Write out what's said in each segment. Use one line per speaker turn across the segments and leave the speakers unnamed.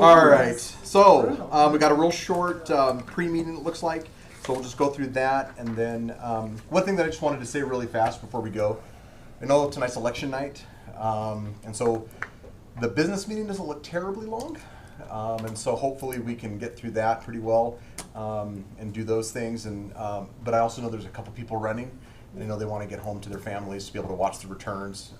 All right. So we got a real short pre-meeting, it looks like. So we'll just go through that. And then one thing that I just wanted to say really fast before we go. I know tonight's election night. And so the business meeting doesn't look terribly long. And so hopefully we can get through that pretty well and do those things. And but I also know there's a couple people running. And I know they want to get home to their families to be able to watch the returns.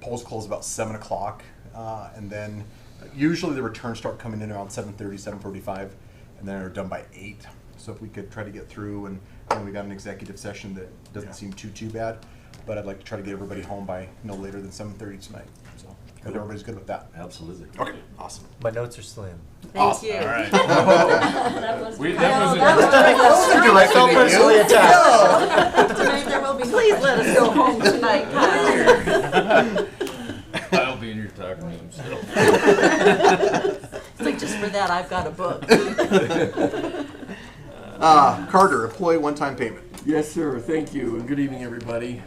Polls close about 7 o'clock. And then usually the returns start coming in around 7:30, 7:45. And then they're done by 8. So if we could try to get through. And we got an executive session that doesn't seem too bad. But I'd like to try to get everybody home by no later than 7:30 tonight. So if everybody's good with that.
Absolutely.
Okay, awesome.
My notes are slim.
Thank
Awesome.
you.
All right.
That was
I felt personally attacked.
Tonight there will be. Please let us go home tonight, Kyle.
I'll be in your talking room still.
It's like, just for that, I've got a book.
Carter, employee one-time payment.
Yes, sir. Thank you, and good evening, everybody.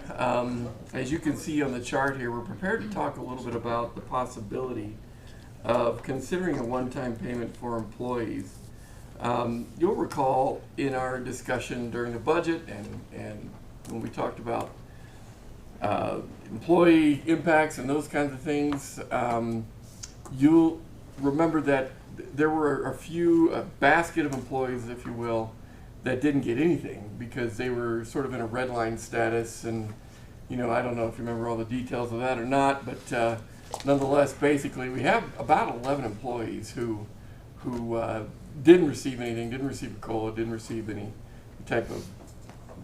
As you can see on the chart here, we're prepared to talk a little bit about the possibility of considering a one-time payment for employees. You'll recall in our discussion during the budget and when we talked about employee impacts and those kinds of things, you'll remember that there were a basket of employees, if you will, that didn't get anything because they were sort of in a red line status. And, you know, I don't know if you remember all the details of that or not, but nonetheless, basically, we have about 11 employees who didn't receive anything, didn't receive a COLA, didn't receive any type of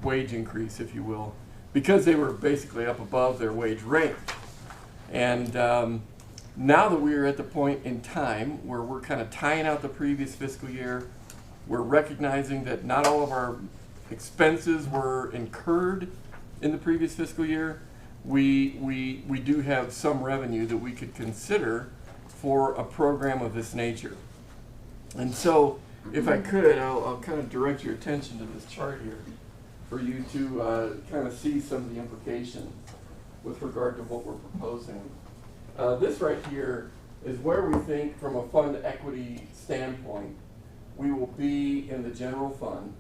wage increase, if you will, because they were basically up above their wage range. And now that we are at the point in time where we're kind of tying out the previous fiscal year, we're recognizing that not all of our expenses were incurred in the previous fiscal year. We do have some revenue that we could consider for a program of this nature. And so, if I could, I'll kind of direct your attention to this chart here for you to kind of see some of the implications with regard to what we're proposing. This right here is where we think, from a fund equity standpoint, we will be in the general fund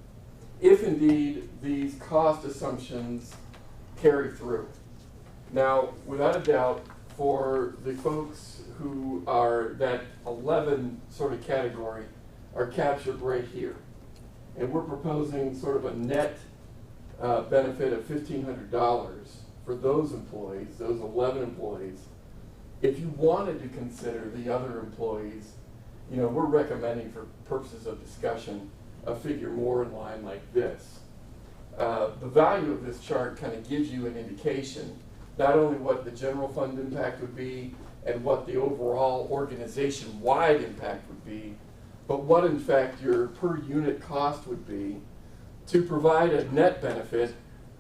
if indeed these cost assumptions carry through. Now, without a doubt, for the folks who are that 11 sort of category are captured right here. And we're proposing sort of a net benefit of $1,500 for those employees, those 11 employees. If you wanted to consider the other employees, you know, we're recommending for purposes of discussion a figure more in line like this. The value of this chart kind of gives you an indication not only what the general fund impact would be and what the overall organization-wide impact would be, but what in fact your per unit cost would be to provide a net benefit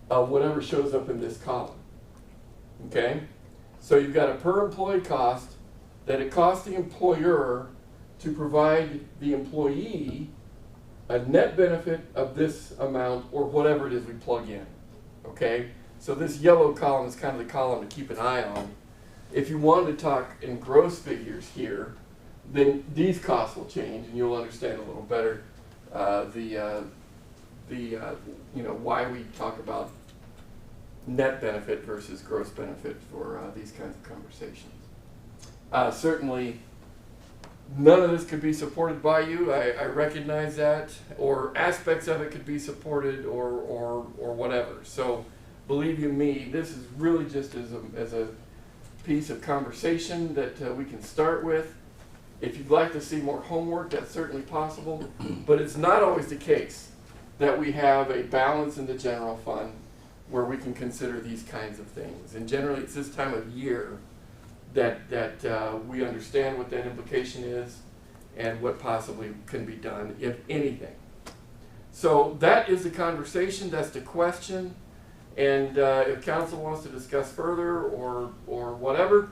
of whatever shows up in this column. Okay? So you've got a per employee cost that it costs the employer to provide the employee a net benefit of this amount or whatever it is we plug in. Okay? So this yellow column is kind of the column to keep an eye on. If you wanted to talk in gross figures here, then these costs will change and you'll understand a little better you know, why we talk about net benefit versus gross benefit for these kinds of conversations. Certainly, none of this could be supported by you. I recognize that, or aspects of it could be supported, or whatever. So, believe you me, this is really just as a piece of conversation that we can start with. If you'd like to see more homework, that's certainly possible, but it's not always the case that we have a balance in the general fund where we can consider these kinds of things. And generally, it's this time of year that we understand what that implication is and what possibly can be done, if anything. So that is the conversation, that's the question. And if council wants to discuss further or whatever,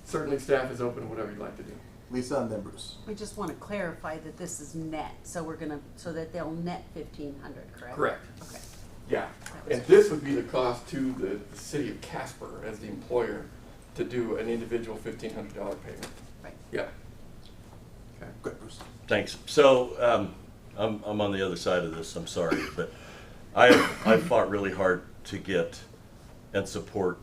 certainly staff is open to whatever you'd like to do.
Lisa and then Bruce.
We just want to clarify that this is net, so we're gonna, so that they'll net 1,500, correct?
Correct.
Okay.
Yeah. And this would be the cost to the city of Casper as the employer to do an individual $1,500 payment.
Right.
Yeah.
Thanks. So, I'm on the other side of this, I'm sorry, but I fought really hard to get and support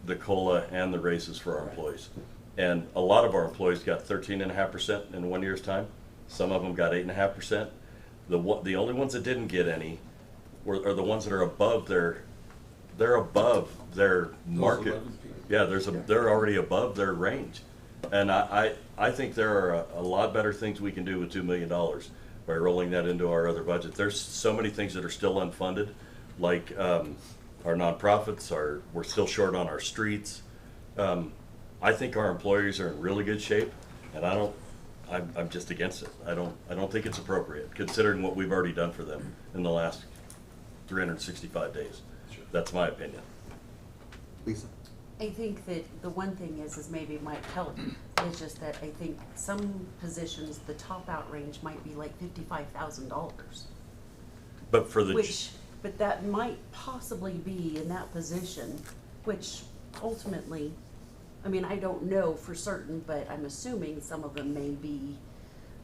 the COLA and the raises for our employees. And a lot of our employees got 13.5% in 1 year's time. Some of them got 8.5%. The only ones that didn't get any are the ones that are above they're above their market. Yeah, they're already above their range. And I think there are a lot better things we can do with $2 million by rolling that into our other budget. There's so many things that are still unfunded, like our nonprofits, we're still short on our streets. I think our employees are in really good shape, and I'm just against it. I don't think it's appropriate, considering what we've already done for them in the last 365 days. That's my opinion.
Lisa?
I think that the one thing is maybe it might help, is just that I think some positions, the top out range might be like $55,000.
But for the
But that might possibly be in that position, which ultimately, I mean, I don't know for certain, but I'm assuming some of them may be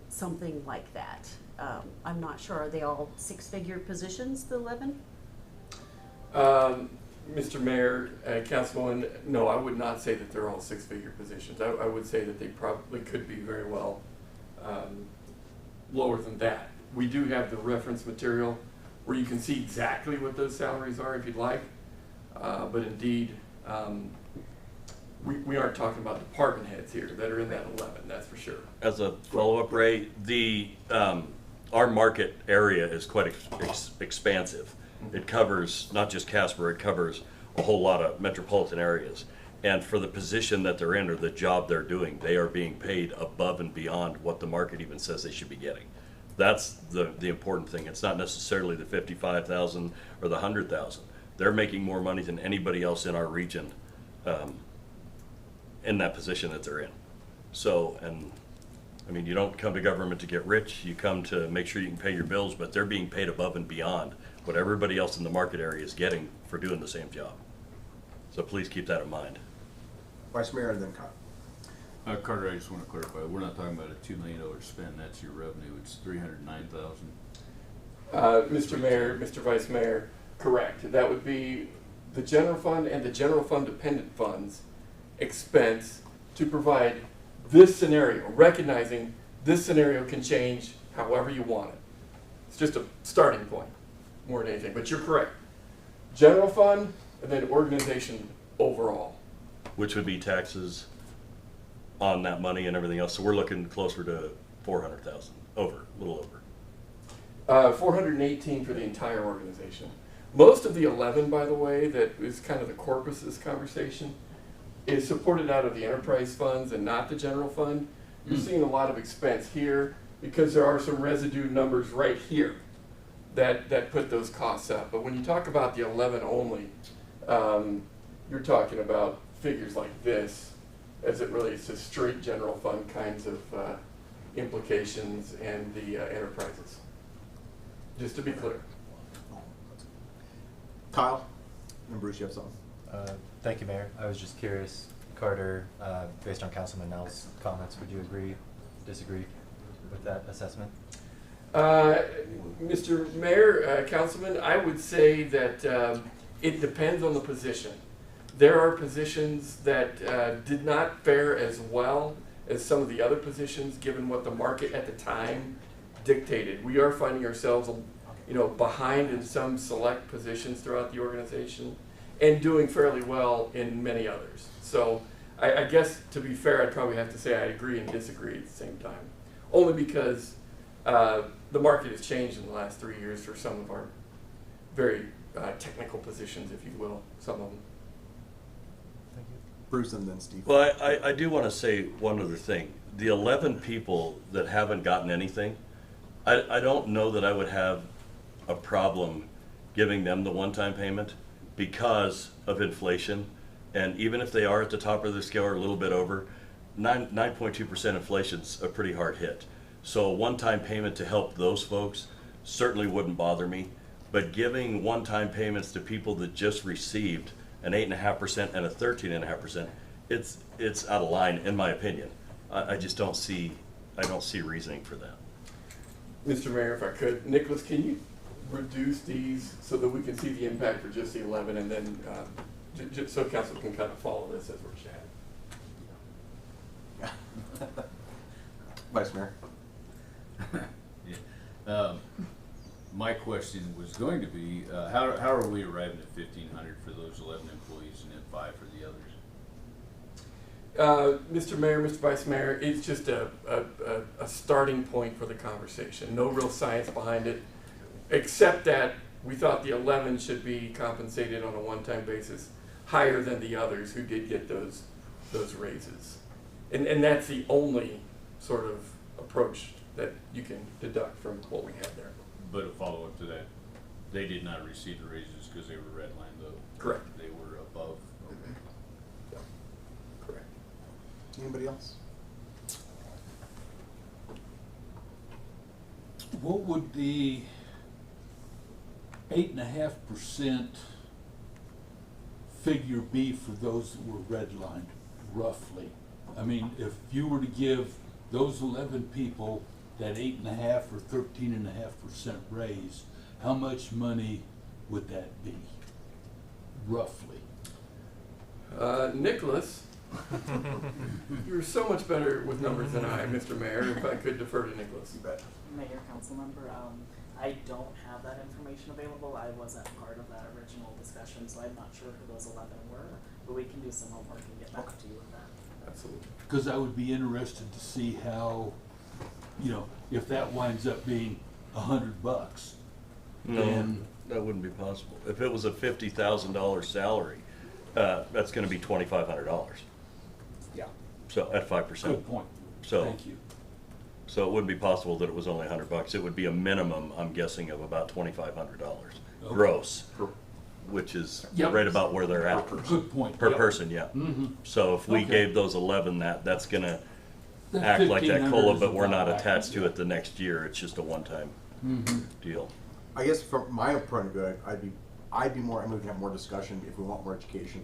something like that. I'm not sure. Are they all six-figure positions, the 11?
Mr. Mayor, Councilwoman, no, I would not say that they're all six-figure positions. I would say that they probably could be very well lower than that. We do have the reference material where you can see exactly what those salaries are if you'd like. But indeed, we aren't talking about department heads here that are in that 11, that's for sure.
As a follow-up, Ray, our market area is quite expansive. It covers not just Casper, it covers a whole lot of metropolitan areas. And for the position that they're in or the job they're doing, they are being paid above and beyond what the market even says they should be getting. That's the important thing. It's not necessarily the 55,000 or the 100,000. They're making more money than anybody else in our region in that position that they're in. So, and I mean, you don't come to government to get rich, you come to make sure you can pay your bills, but they're being paid above and beyond what everybody else in the market area is getting for doing the same job. So please keep that in mind.
Vice Mayor and then Kyle.
Carter, I just want to clarify, we're not talking about a $2 million spend, that's your revenue, it's $309,000.
Mr. Mayor, Mr. Vice Mayor, correct. That would be the general fund and the general fund dependent funds expense to provide this scenario, recognizing this scenario can change however you want it. It's just a starting point more than anything, but you're correct. General fund and then organization overall.
Which would be taxes on that money and everything else. So we're looking closer to 400,000, a little over.
418 for the entire organization. Most of the 11, by the way, that is kind of the corpus of this conversation, is supported out of the enterprise funds and not the general fund. You're seeing a lot of expense here because there are some residue numbers right here that put those costs up. But when you talk about the 11 only, you're talking about figures like this as it relates to straight general fund kinds of implications and the enterprises. Just to be clear.
Kyle? And Bruce, you have something?
Thank you, Mayor. I was just curious, Carter, based on Councilman Nell's comments, would you agree, disagree with that assessment?
Mr. Mayor, Councilman, I would say that it depends on the position. There are positions that did not fare as well as some of the other positions given what the market at the time dictated. We are finding ourselves, behind in some select positions throughout the organization and doing fairly well in many others. So I guess to be fair, I'd probably have to say I agree and disagree at the same time. Only because the market has changed in the last 3 years for some of our very technical positions, if you will, some of them.
Thank you.
Bruce and then Steve.
Well, I do want to say one other thing. The 11 people that haven't gotten anything, I don't know that I would have a problem giving them the one-time payment because of inflation. And even if they are at the top of the scale or a little bit over, 9.2% inflation's a pretty hard hit. So a one-time payment to help those folks certainly wouldn't bother me. But giving one-time payments to people that just received an 8.5% and a 13.5%, it's out of line in my opinion. I just don't see reasoning for that.
Mr. Mayor, if I could, Nicholas, can you reduce these so that we can see the impact for just the 11, and then just so council can kind of follow this as we're chatting?
Vice Mayor.
Yeah. My question was going to be, how are we arriving at 1,500 for those 11 employees and then 5 for the others?
Mr. Mayor, Mr. Vice Mayor, it's just a starting point for the conversation. No real science behind it, except that we thought the 11 should be compensated on a one-time basis higher than the others who did get those raises. And that's the only sort of approach that you can deduct from what we had there.
But a follow-up to that, they did not receive the raises because they were redlined though?
Correct.
They were above? Okay.
Yeah. Correct.
Anybody else?
What would the 8.5% figure be for those that were redlined, roughly? I mean, if you were to give those 11 people that 8.5 or 13.5% raise, how much money would that be, roughly?
Nicholas, you're so much better with numbers than I, Mr. Mayor, if I could defer to Nicholas.
You bet.
Mayor, council member, I don't have that information available. I wasn't part of that original discussion, so I'm not sure who those 11 were, but we can do some homework and get back to you with that.
Absolutely.
Because I would be interested to see how, you know, if that winds up being $100,
No,
then
that wouldn't be possible. If it was a $50,000 salary, that's gonna be $2,500.
Yeah.
So at 5%.
good point.
So-
Thank you.
So it wouldn't be possible that it was only $100. It would be a minimum, I'm guessing, of about $2,500
Okay.
gross,
Per-
which is
Yep.
right about where they're at.
Good point.
Per
Yep.
person, yeah.
Mm-hmm.
So if we
Okay.
gave those 11 that's gonna
That
act like that
1,500
COLA,
is
but we're not
about
attached to
accurate.
it the next year. It's just a one-time
Mm-hmm.
deal.
I guess from my point of view, I'd be more, and we can have more discussion if we want more education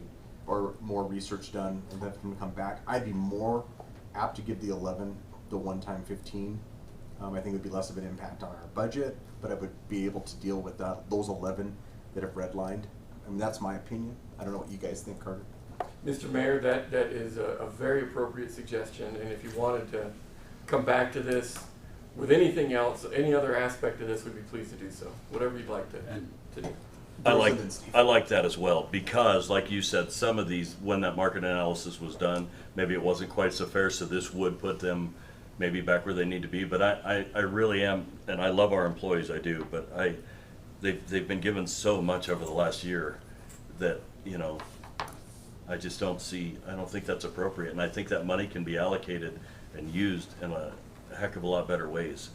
or more research done and then can come back. I'd be more apt to give the 11 the one-time 15. I think it would be less of an impact on our budget, but I would be able to deal with those 11 that have redlined. I mean, that's my opinion. I don't know what you guys think, Carter.
Mr. Mayor, that is a very appropriate suggestion, and if you wanted to come back to this with anything else, any other aspect of this, we'd be pleased to do so. Whatever you'd like to do.
I
Bruce
like,
and then Steve.
I like that as well, because like you said, some of these, when that market analysis was done, maybe it wasn't quite so fair, so this would put them maybe back where they need to be, but I really am, and I love our employees, I do, but they've been given so much over the last year that, you know, I just don't think that's appropriate, and I think that money can be allocated and used in a heck of a lot better ways,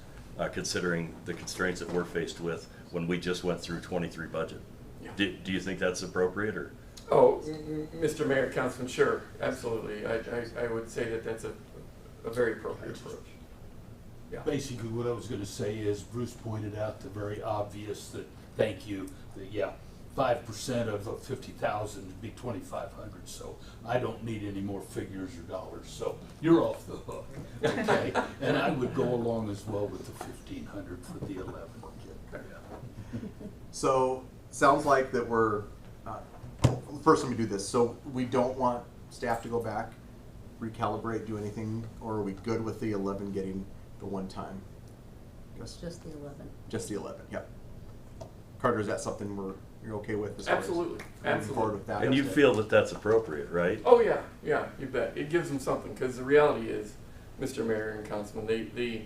considering the constraints that we're faced with when we just went through 23 budget.
Yeah.
Do you think that's appropriate, or?
Oh, Mr. Mayor, Councilman, sure, absolutely. I would say that that's a very appropriate approach. Yeah.
Basically, what I was gonna say is Bruce pointed out the very obvious that, thank you, that, yeah, 5% of 50,000 would be 2,500, so I don't need any more figures or dollars, so you're off the hook, okay? And I would go along as well with the 1,500 for the 11.
So, sounds like that we're, first let me do this. So we don't want staff to go back, recalibrate, do anything, or are we good with the 11 getting the one time? Yes.
Just the 11.
Just the 11, yep. Carter, is that something you're okay with? As far as
Absolutely,
moving
absolutely.
forward with that?
And you feel that that's appropriate, right?
Oh, yeah, you bet. It gives them something, because the reality is, Mr. Mayor and Councilman, the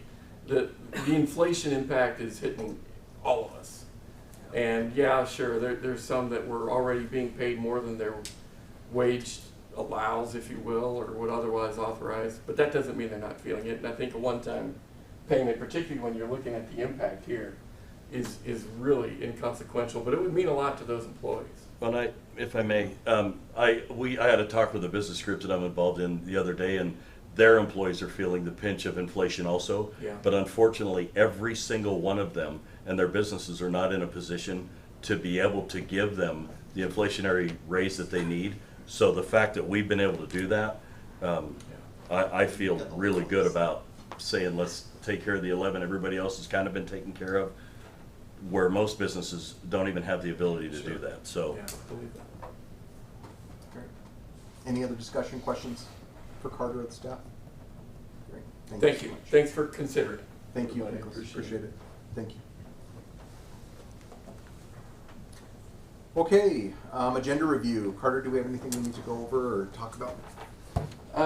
inflation impact is hitting all of us. And yeah, sure, there's some that were already being paid more than their wage allows, if you will, or would otherwise authorize, but that doesn't mean they're not feeling it. And I think a one-time payment, particularly when you're looking at the impact here, is really inconsequential, but it would mean a lot to those employees.
Well, if I may, I had a talk with a business group that I'm involved in the other day, and their employees are feeling the pinch of inflation also.
Yeah.
But unfortunately, every single one of them and their businesses are not in a position to be able to give them the inflationary raise that they need. So the fact that we've been able to do that, I feel really good about saying, let's take care of the 11, everybody else has kind of been taken care of, where most businesses don't even have the ability to do that, so.
Yeah, believe that.
Great. Any other discussion, questions for Carter or the staff? Great.
Thank
so
you.
much.
Thanks for considering.
Thank you,
Everybody,
Nicholas. Appreciate it. Thank you. Okay, agenda review. Carter, do we have anything we need to go over or talk about?
There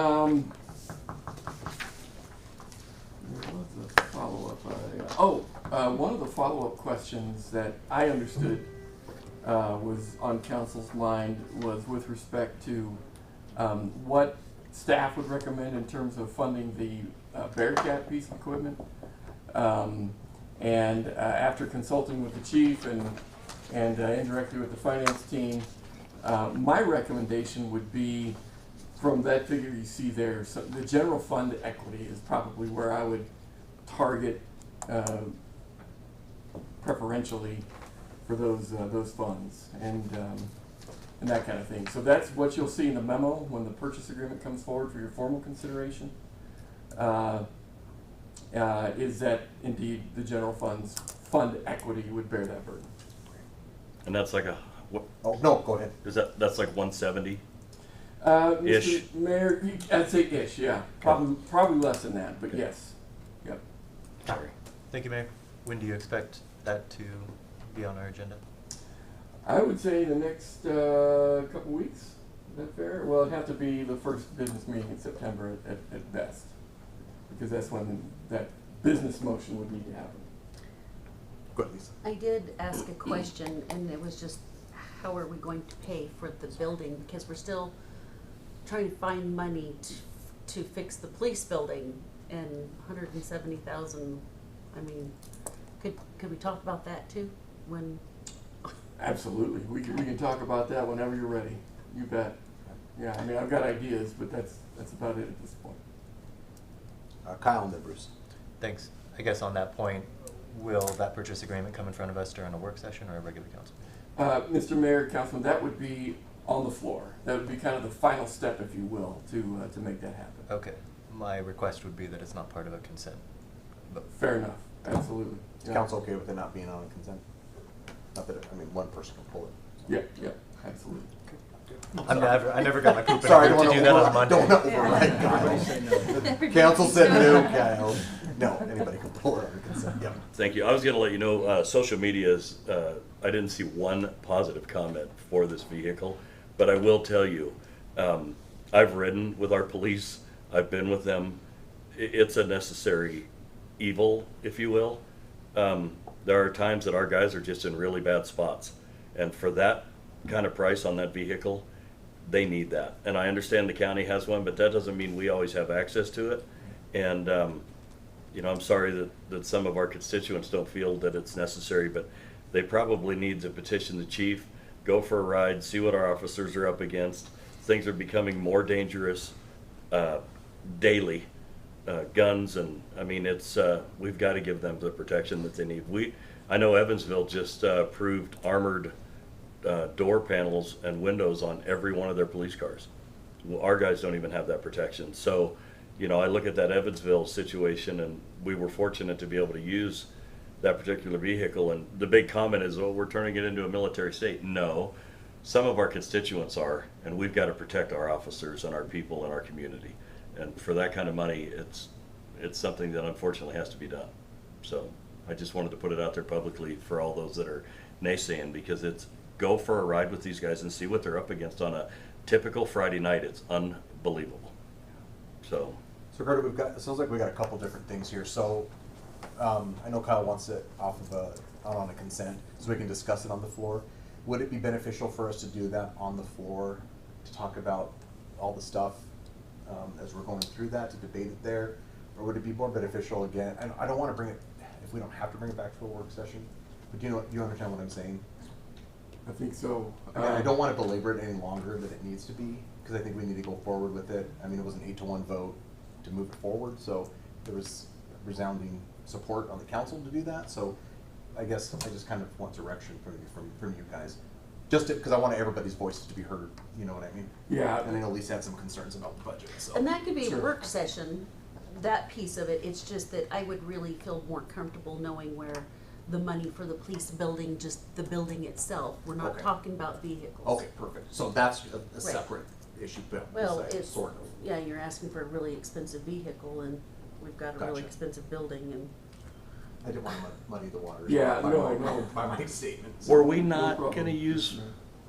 was a follow-up. One of the follow-up questions that I understood was on council's mind was with respect to what staff would recommend in terms of funding the Bearcat piece of equipment. And after consulting with the chief and indirectly with the finance team, my recommendation would be from that figure you see there, so the general fund equity is probably where I would target preferentially for those funds and that kind of thing. So that's what you'll see in the memo when the purchase agreement comes forward for your formal consideration. Is that indeed the general fund equity would bear that burden?
And that's like what,
Oh, no, go ahead.
that's like 170?
Mr.
Ish.
Mayor, I'd say ish, yeah. Probably less than that, but yes. Yep.
Sorry.
Thank you, Mayor. When do you expect that to be on our agenda?
I would say the next couple weeks. Is that fair? Well, it'd have to be the first business meeting in September at best, because that's when that business motion would need to happen.
Go ahead, Lisa.
I did ask a question, and it was just, how are we going to pay for the building? Because we're still trying to find money to fix the police building, and $170,000. I mean, could we talk about that too? When
Absolutely. We can talk about that whenever you're ready. You bet. Yeah, I mean, I've got ideas, but that's about it at this point.
Kyle and then Bruce.
Thanks. I guess on that point, will that purchase agreement come in front of us during a work session or a regular council?
Mr. Mayor, Councilman, that would be on the floor. That would be kind of the final step, if you will, to make that happen.
Okay. My request would be that it's not part of a consent. But
Fair enough. Absolutely.
Is council okay with it not being on consent? Not that, I mean, one person can pull it.
Yeah, absolutely.
I never got my poop in
Sorry,
order to do that on Monday.
don't override Kyle. Council said no, Kyle. No, anybody can pull it on consent. Yep.
Thank you. I was going to let you know, social media is, I didn't see one positive comment for this vehicle, but I will tell you, I've ridden with our police. I've been with them. It's a necessary evil, if you will. There are times that our guys are just in really bad spots. And for that kind of price on that vehicle, they need that. And I understand the county has one, but that doesn't mean we always have access to it. And, you know, I'm sorry that some of our constituents don't feel that it's necessary, but they probably need to petition the chief, go for a ride, see what our officers are up against. Things are becoming more dangerous daily. Guns, and I mean, it's we've got to give them the protection that they need. I know Evansville just approved armored door panels and windows on every one of their police cars. Well, our guys don't even have that protection. So, you know, I look at that Evansville situation, and we were fortunate to be able to use that particular vehicle. And the big comment is, oh, we're turning it into a military state. No, some of our constituents are, and we've got to protect our officers and our people and our community. And for that kind of money, it's something that unfortunately has to be done. So I just wanted to put it out there publicly for all those that are naysaying, because it's go for a ride with these guys and see what they're up against on a typical Friday night. It's unbelievable. So
Carter, it sounds like we got a couple different things here. So I know Kyle wants it off of out on a consent, so we can discuss it on the floor. Would it be beneficial for us to do that on the floor, to talk about all the stuff as we're going through that, to debate it there? Or would it be more beneficial, again, and I don't want to bring it, if we don't have to bring it back to a work session, but you understand what I'm saying?
I think so.
Again, I don't want to belabor it any longer than it needs to be, because I think we need to go forward with it. I mean, it was an 8-1 vote to move it forward, so there was resounding support on the council to do that. So I guess I just kind of want direction from you guys, just because I want everybody's voices to be heard. You know what I mean?
Yeah.
And I know Lisa had some concerns about the budget. So.
and that could be
Sure.
a work session that piece of it, it's just that I would really feel more comfortable knowing where the money for the police building, just the building itself, we're not
Okay.
talking about vehicles.
Okay, perfect. So that's a separate issue, but
Well,
we'll say,
it's,
sort of.
yeah, you're asking for a really expensive vehicle, and we've got a really
Gotcha.
expensive building, and
I didn't want to muddy the waters.
Yeah,
by
no,
my-
I know.
By my statements.
Were we
No
not
problem.
gonna use,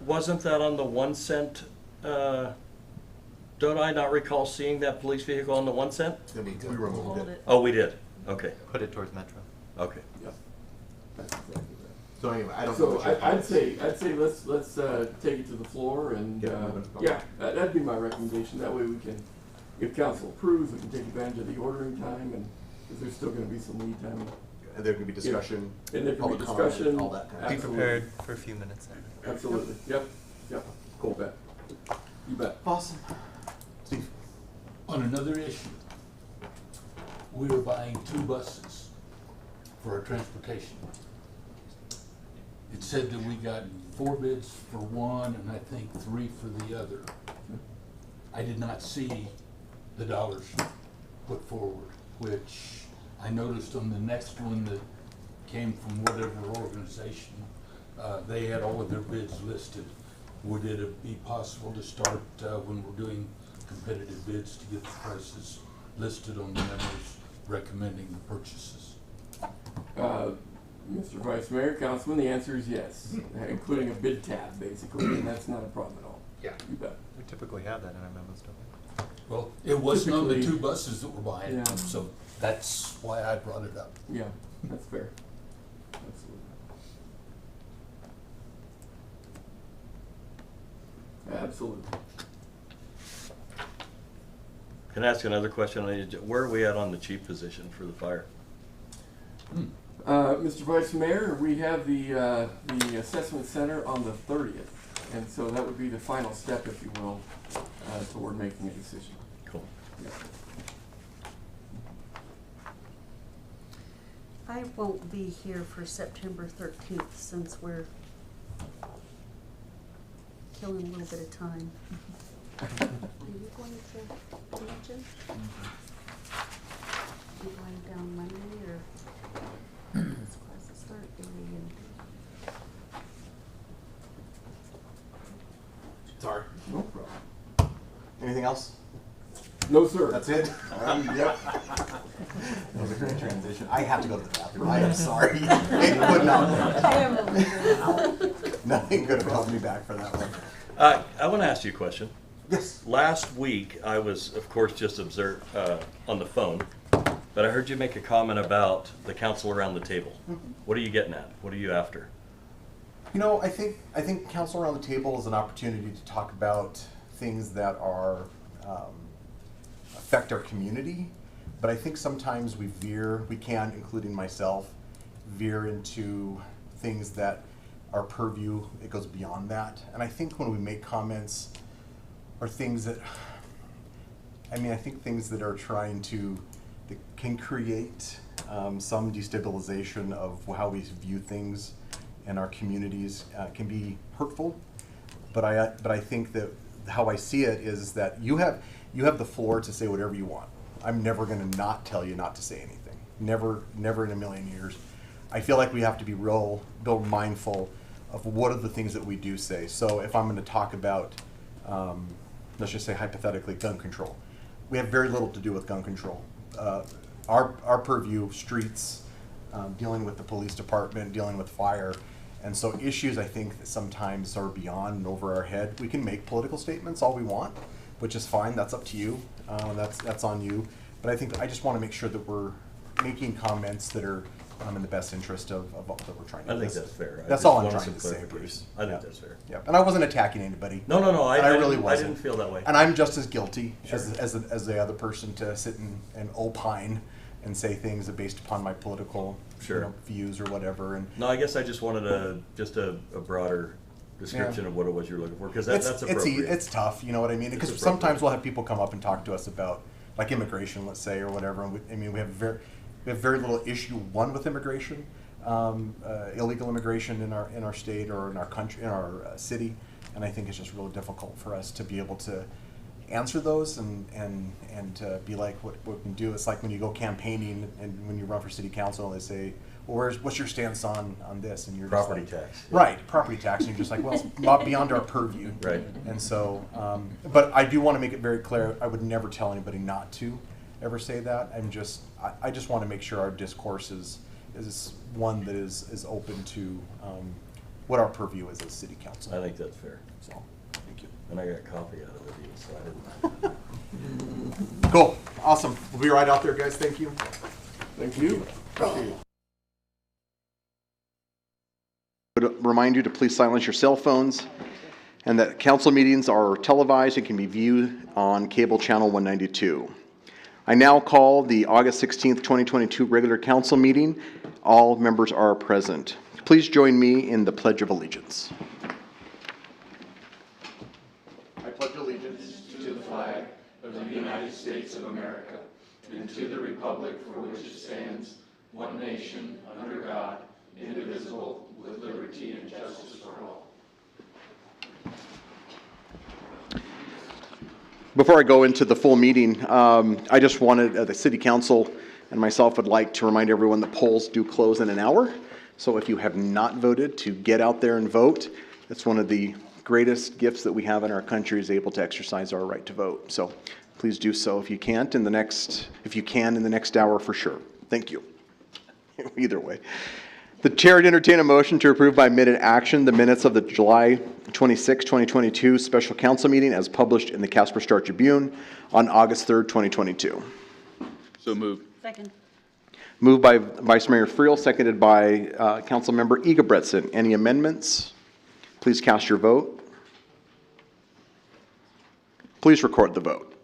wasn't that on the 1 cent, don't I not recall seeing that police vehicle on the 1 cent?
Then we removed
hold
it.
it.
Oh, we did, okay,
Put it towards Metro.
okay.
Yep. That's exactly right.
So anyway, I don't know.
So
what your
I'd
comments-
say let's take it to the floor and,
Get it moving.
yeah, that'd be my recommendation. That way we can, if council approves, we can take advantage of the ordering time and, because there's still gonna be some lead time.
And there can be discussion.
And there can be
public comment,
discussion.
all that kind of
Be
stuff.
Absolutely.
prepared for a few minutes then.
Absolutely, yep, yep,
Cool.
you bet. You bet.
Awesome. Steve?
On another issue, we were buying 2 buses for our transportation. It said that we got 4 bids for one and I think 3 for the other. I did not see the dollars put forward, which I noticed on the next one that came from whatever organization, they had all of their bids listed. Would it be possible to start, when we're doing competitive bids, to get the prices listed on the memos recommending the purchases?
Mr. Vice Mayor, Councilman, the answer is yes, including a bid tab, basically, and that's not a problem at all.
Yeah.
You bet.
We typically have that in our memos, don't we?
Well, it wasn't on the
Typically-
2 buses that we're buying,
Yeah.
so that's why I brought it up.
Yeah, that's fair. Absolutely. Absolutely.
Can I ask another question? Where are we at on the chief position for the fire?
Mr. Vice Mayor, we have the assessment center on the 30th, and so that would be the final step, if you will, toward making a decision.
Cool.
Yeah.
I won't be here for September 13th since we're killing a little bit of time. Are you going to convention? You going down Monday or this class start day and
Sorry.
No problem.
Anything else?
No, sir.
That's it? Yep. That was a great transition. I have to go to the bathroom. I am sorry. It would not.
I am a leader now.
Nothing could have held me back for that one.
I want to ask you a question.
Yes.
Last week, I was, of course, just observed on the phone, but I heard you make a comment about the council around the table. What are you getting at? What are you after?
You know, I think council around the table is an opportunity to talk about things that are affect our community, but I think sometimes we can, including myself, veer into things that are purview. It goes beyond that, and I think when we make comments or things that, I think things that are trying to, that can create some destabilization of how we view things in our communities can be hurtful. But I think that how I see it is that you have the floor to say whatever you want. I'm never going to not tell you not to say anything. Never in a million years. I feel like we have to be real mindful of what are the things that we do say. So if I'm going to talk about, let's just say hypothetically, gun control, we have very little to do with gun control. Our purview, streets, dealing with the police department, dealing with fire. And so issues, I think, that sometimes are beyond and over our head. We can make political statements all we want, which is fine. That's up to you. That's on you. But I think I just want to make sure that we're making comments that are in the best interest of what we're trying to do.
I think that's fair. I
That's
just
all I'm
wanted
trying
some
to say,
clarification.
Bruce.
I think
Yeah.
that's fair.
Yeah, and I wasn't attacking anybody.
No,
And I really wasn't.
I didn't feel that way.
And I'm just as guilty
Sure.
as the other person to sit and opine and say things based upon my political
Sure.
views or whatever. And
No, I guess I just wanted a broader description of what it was you're looking for, because that's appropriate.
It's tough, you know what I mean? Because
It's
sometimes we'll have people come up and talk to us about like immigration, let's say, or whatever. And we have very little issue with immigration, illegal immigration in our state or in our country, in our city. And I think it's just really difficult for us to be able to answer those and be like what we can do. It's like when you go campaigning and when you run for city council, they say, well, what's your stance on this? And you're
Property
just like,
tax.
right? Property tax, and you're just like, well, it's not beyond our purview,
Right.
And so, but I do want to make it very clear. I would never tell anybody not to ever say that. I just want to make sure our discourse is one that is open to what our purview is as city council.
I think that's fair.
So, thank you.
And I got coffee out of it, even, so I didn't.
Cool, awesome. We'll be right out there, guys. Thank you.
Thank you.
Would remind you to please silence your cell phones, and that council meetings are televised and can be viewed on cable channel 192. I now call the August 16th, 2022 regular council meeting. All members are present. Please join me in the Pledge of Allegiance. I pledge allegiance to the flag of the United States of America and to the republic for which it stands, one nation, under God, indivisible, with liberty and justice for all. Before I go into the full meeting, I just wanted, the City Council and myself would like to remind everyone that polls do close in an hour. So if you have not voted, to get out there and vote. It's one of the greatest gifts that we have in our country, is able to exercise our right to vote. So please do so if you can't in the next, if you can in the next hour for sure. Thank you. Either way. The chair would entertain a motion to approve by minute action the minutes of the July 26, 2022 special council meeting as published in the Casper Star Tribune on August 3rd, 2022.
So moved.
Second.
Moved by Vice Mayor Friel, seconded by Councilmember Egebretson. Any amendments? Please cast your vote. Please record the vote.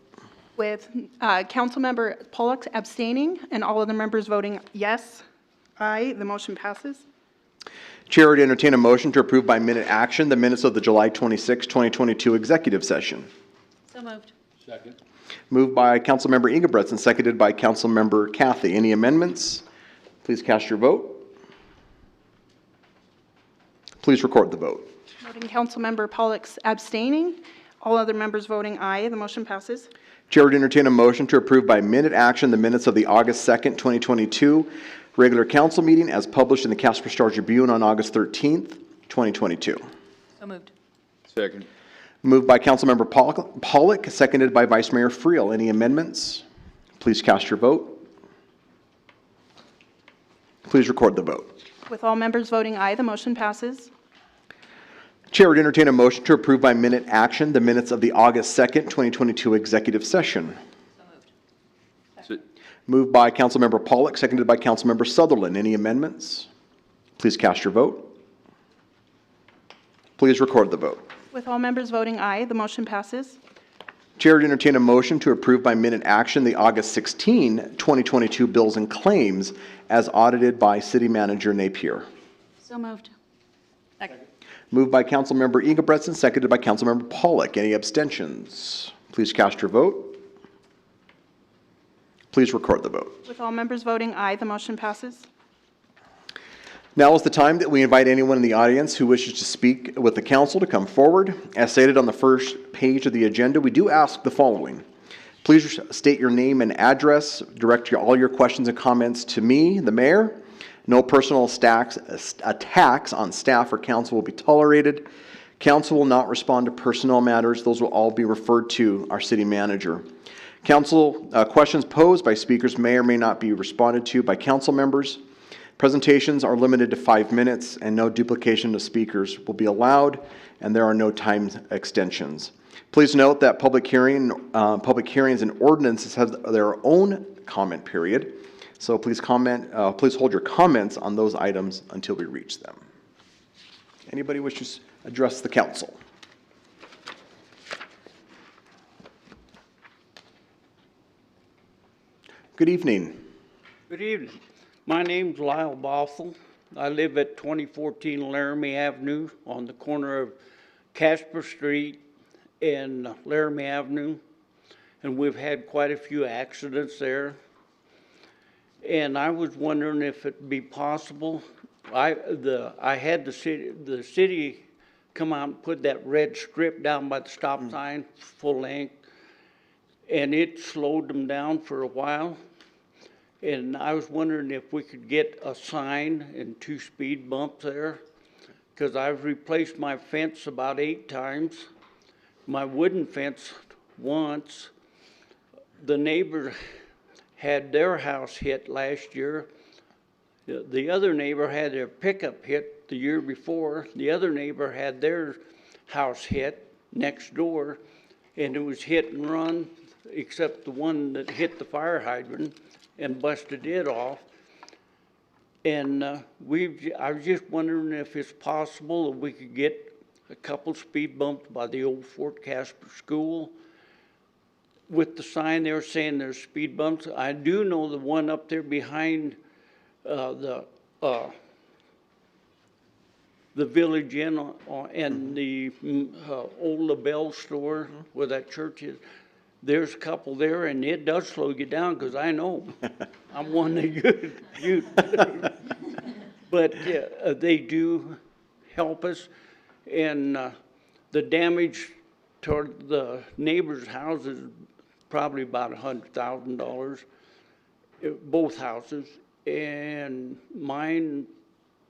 With Councilmember Pollock abstaining and all other members voting yes, aye, the motion passes.
Chair would entertain a motion to approve by minute action the minutes of the July 26, 2022 executive session.
So moved.
Second.
Moved by Councilmember Egebretson, seconded by Councilmember Cathy. Any amendments? Please cast your vote. Please record the vote.
Voting Councilmember Pollock's abstaining, all other members voting aye, the motion passes.
Chair would entertain a motion to approve by minute action the minutes of the August 2nd, 2022 regular council meeting as published in the Casper Star Tribune on August 13th, 2022.
So moved.
Second.
Moved by Councilmember Pollock, seconded by Vice Mayor Friel. Any amendments? Please cast your vote. Please record the vote.
With all members voting aye, the motion passes.
Chair would entertain a motion to approve by minute action the minutes of the August 2nd, 2022 executive session.
So moved.
Moved by Councilmember Pollock, seconded by Councilmember Sutherland. Any amendments? Please cast your vote. Please record the vote.
With all members voting aye, the motion passes.
Chair would entertain a motion to approve by minute action the August 16, 2022 bills and claims as audited by City Manager Napier.
So moved. Second.
Moved by Councilmember Egebretson, seconded by Councilmember Pollock. Any abstentions? Please cast your vote. Please record the vote.
With all members voting aye, the motion passes.
Now is the time that we invite anyone in the audience who wishes to speak with the council to come forward. As stated on the first page of the agenda, we do ask the following. Please state your name and address. Direct all your questions and comments to me, the mayor. No personal attacks on staff or council will be tolerated. Council will not respond to personnel matters. Those will all be referred to our city manager. Council questions posed by speakers may or may not be responded to by council members. Presentations are limited to 5 minutes and no duplication of speakers will be allowed, and there are no time extensions. Please note that public hearings and ordinances have their own comment period. So please hold your comments on those items until we reach them. Anybody wish to address the council? Good evening.
Good evening. My name's Lyle Bothell. I live at 2014 Laramie Avenue on the corner of Casper Street and Laramie Avenue. And we've had quite a few accidents there. And I was wondering if it'd be possible. I had the city come out and put that red strip down by the stop sign, full length. and it slowed them down for a while. And I was wondering if we could get a sign and 2 speed bumps there, because I've replaced my fence about 8 times, my wooden fence once. The neighbor had their house hit last year. The other neighbor had their pickup hit the year before. The other neighbor had their house hit next door, and it was hit and run, except the one that hit the fire hydrant and busted it off. And I was just wondering if it's possible that we could get a couple speed bumps by the old Fort Casper school. With the sign there saying there's speed bumps. I do know the one up there behind the Village Inn and the old LaBelle store where that church is. There's a couple there, and it does slow you down, because I know I'm one of you. But they do help us, and the damage toward the neighbors' houses probably about $100,000, both houses, and mine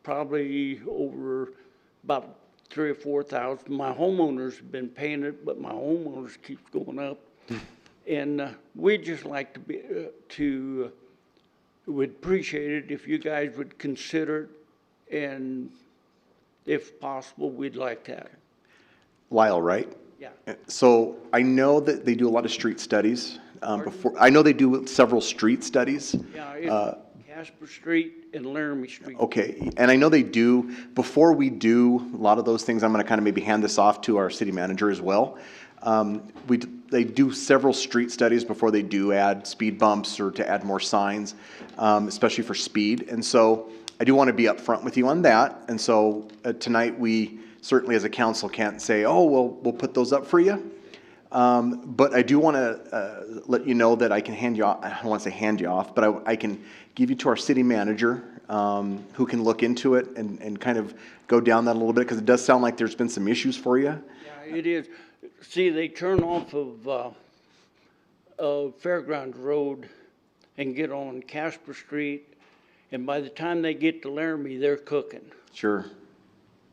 probably over about $3,000 or $4,000. My homeowners have been paying it, but my homeowners keeps going up. And we'd just like to be, would appreciate it if you guys would consider it, and if possible, we'd like that.
Lyle, right?
Yeah.
So I know that they do a lot of street studies. I know they do several street studies.
Yeah, it's Casper Street and Laramie Street.
Okay, and I know they do, before we do a lot of those things, I'm gonna kind of maybe hand this off to our city manager as well. They do several street studies before they do add speed bumps or to add more signs, especially for speed. And so I do want to be upfront with you on that. And so tonight we certainly as a council can't say, oh, well, we'll put those up for you. But I do want to let you know that I can hand you off, I don't want to say hand you off, but I can give you to our city manager who can look into it and kind of go down that a little bit, because it does sound like there's been some issues for you.
Yeah, it is. See, they turn off of Fairground Road and get on Casper Street, and by the time they get to Laramie, they're cooking.
Sure.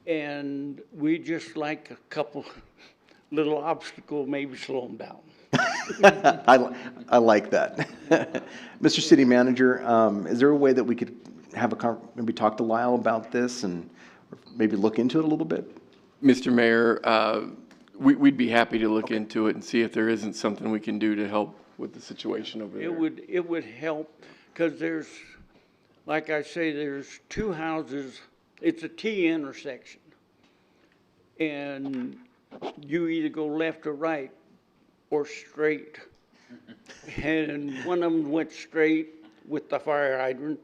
And we just like a couple little obstacles, maybe slow them down.
I like that. Mr. City Manager, is there a way that we could have maybe talk to Lyle about this and maybe look into it a little bit?
Mr. Mayor, we'd be happy to look into it and see if there isn't something we can do to help with the situation over there.
It would help, because there's, like I say, there's 2 houses. It's a T intersection, and you either go left or right or straight. And one of them went straight with the fire hydrant,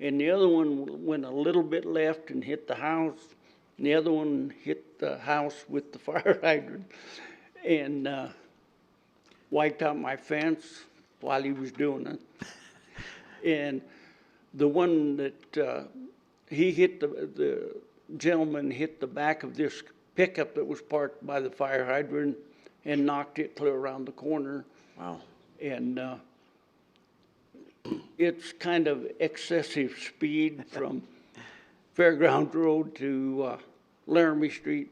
and the other one went a little bit left and hit the house, and the other one hit the house with the fire hydrant, and wiped out my fence while he was doing it. And the one that he hit, the gentleman hit the back of this pickup that was parked by the fire hydrant and knocked it clear around the corner.
Wow.
And it's kind of excessive speed from Fairground Road to Laramie Street.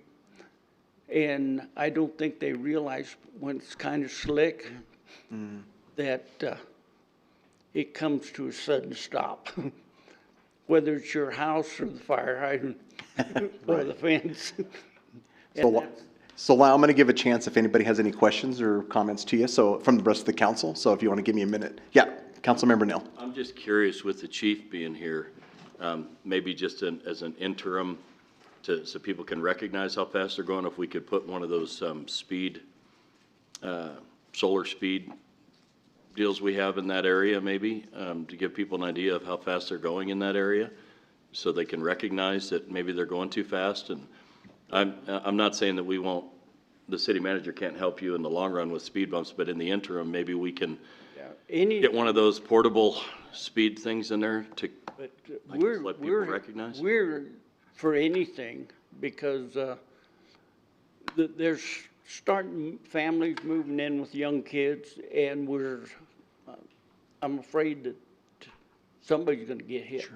And I don't think they realize when it's kind of slick that it comes to a sudden stop, whether it's your house or the fire hydrant or the fence.
So Lyle, I'm going to give a chance if anybody has any questions or comments to you, so from the rest of the council. So if you want to give me a minute. Yeah, Councilmember Neal.
I'm just curious, with the chief being here, maybe just as an interim so people can recognize how fast they're going, if we could put one of those solar speed deals we have in that area, maybe, to give people an idea of how fast they're going in that area, so they can recognize that maybe they're going too fast. And I'm not saying that we won't, the city manager can't help you in the long run with speed bumps, but in the interim, maybe we can get one of those portable speed things in there to let people recognize.
We're for anything, because there's starting families moving in with young kids, and I'm afraid that somebody's gonna get hit.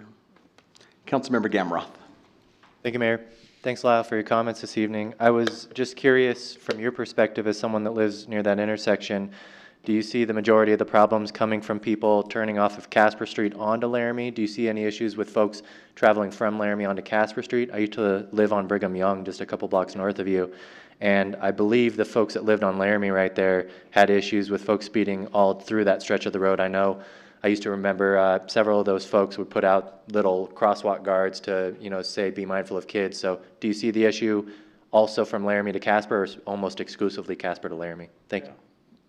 Councilmember Gamroth.
Thank you, Mayor. Thanks, Lyle, for your comments this evening. I was just curious, from your perspective as someone that lives near that intersection, do you see the majority of the problems coming from people turning off of Casper Street onto Laramie? Do you see any issues with folks traveling from Laramie onto Casper Street? I used to live on Brigham Young, just a couple blocks north of you, and I believe the folks that lived on Laramie right there had issues with folks speeding all through that stretch of the road. I know I used to remember several of those folks would put out little crosswalk guards to, say, be mindful of kids. So do you see the issue also from Laramie to Casper, or almost exclusively Casper to Laramie? Thank you.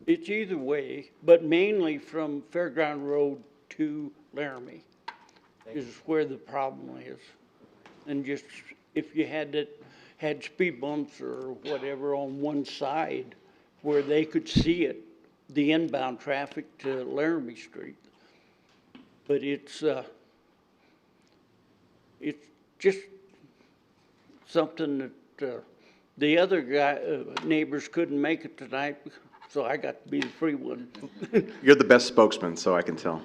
It's either way, but mainly from Fairground Road to Laramie is where the problem is. And just, if you had speed bumps or whatever on one side where they could see it, the inbound traffic to Laramie Street. But it's just something that the other neighbors couldn't make it tonight, so I got to be the free one.
You're the best spokesman, so I can tell.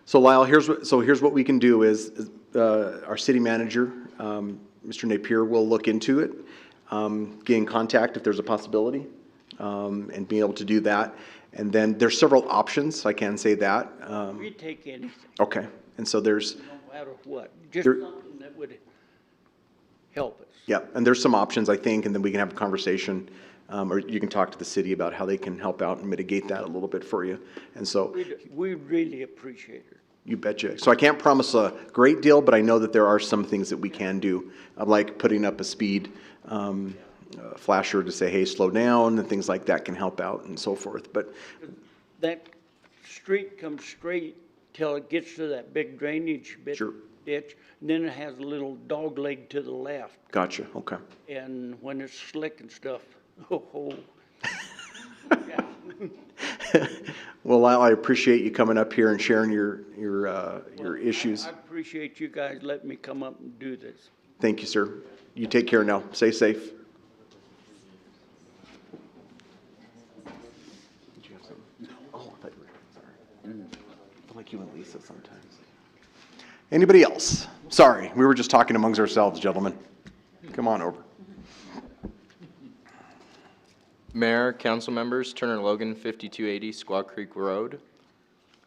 So Lyle, here's what we can do is our city manager, Mr. Napier, will look into it, get in contact if there's a possibility, and be able to do that. And then there's several options, I can say that.
We take anything.
Okay, and so there's...
No matter what, just something that would help us.
Yeah, and there's some options, I think, and then we can have a conversation, or you can talk to the city about how they can help out and mitigate that a little bit for you. And so...
We really appreciate it.
You betcha. So I can't promise a great deal, but I know that there are some things that we can do, like putting up a speed flasher to say, hey, slow down, and things like that can help out and so forth. But
that street comes straight till it gets to that big drainage ditch, and then it has a little dog leg to the left.
Gotcha. Okay.
And when it's slick and stuff, yeah.
Well, Lyle, I appreciate you coming up here and sharing your issues.
I appreciate you guys letting me come up and do this.
Thank you, sir. You take care now. Stay safe. Did you have something? Oh, I thought you were. Sorry. I feel like you and Lisa sometimes. Anybody else? Sorry, we were just talking amongst ourselves, gentlemen. Come on over.
Mayor, council members, Turner Logan, 5280 Squaw Creek Road.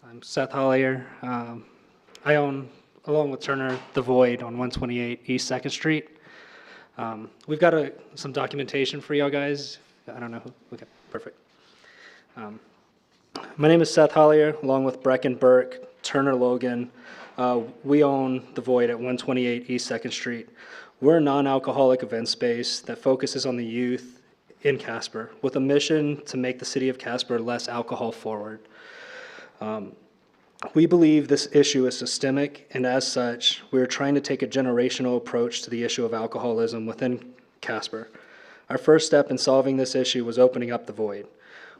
I'm Seth Hollier. I own, along with Turner, the Void on 128 East 2nd Street. We've got some documentation for y'all guys. I don't know who. Okay, perfect. My name is Seth Hollier, along with Brecken Burke, Turner Logan. We own the Void at 128 East 2nd Street. We're a non-alcoholic event space that focuses on the youth in Casper, with a mission to make the city of Casper less alcohol forward. We believe this issue is systemic, and as such, we're trying to take a generational approach to the issue of alcoholism within Casper. Our first step in solving this issue was opening up the Void,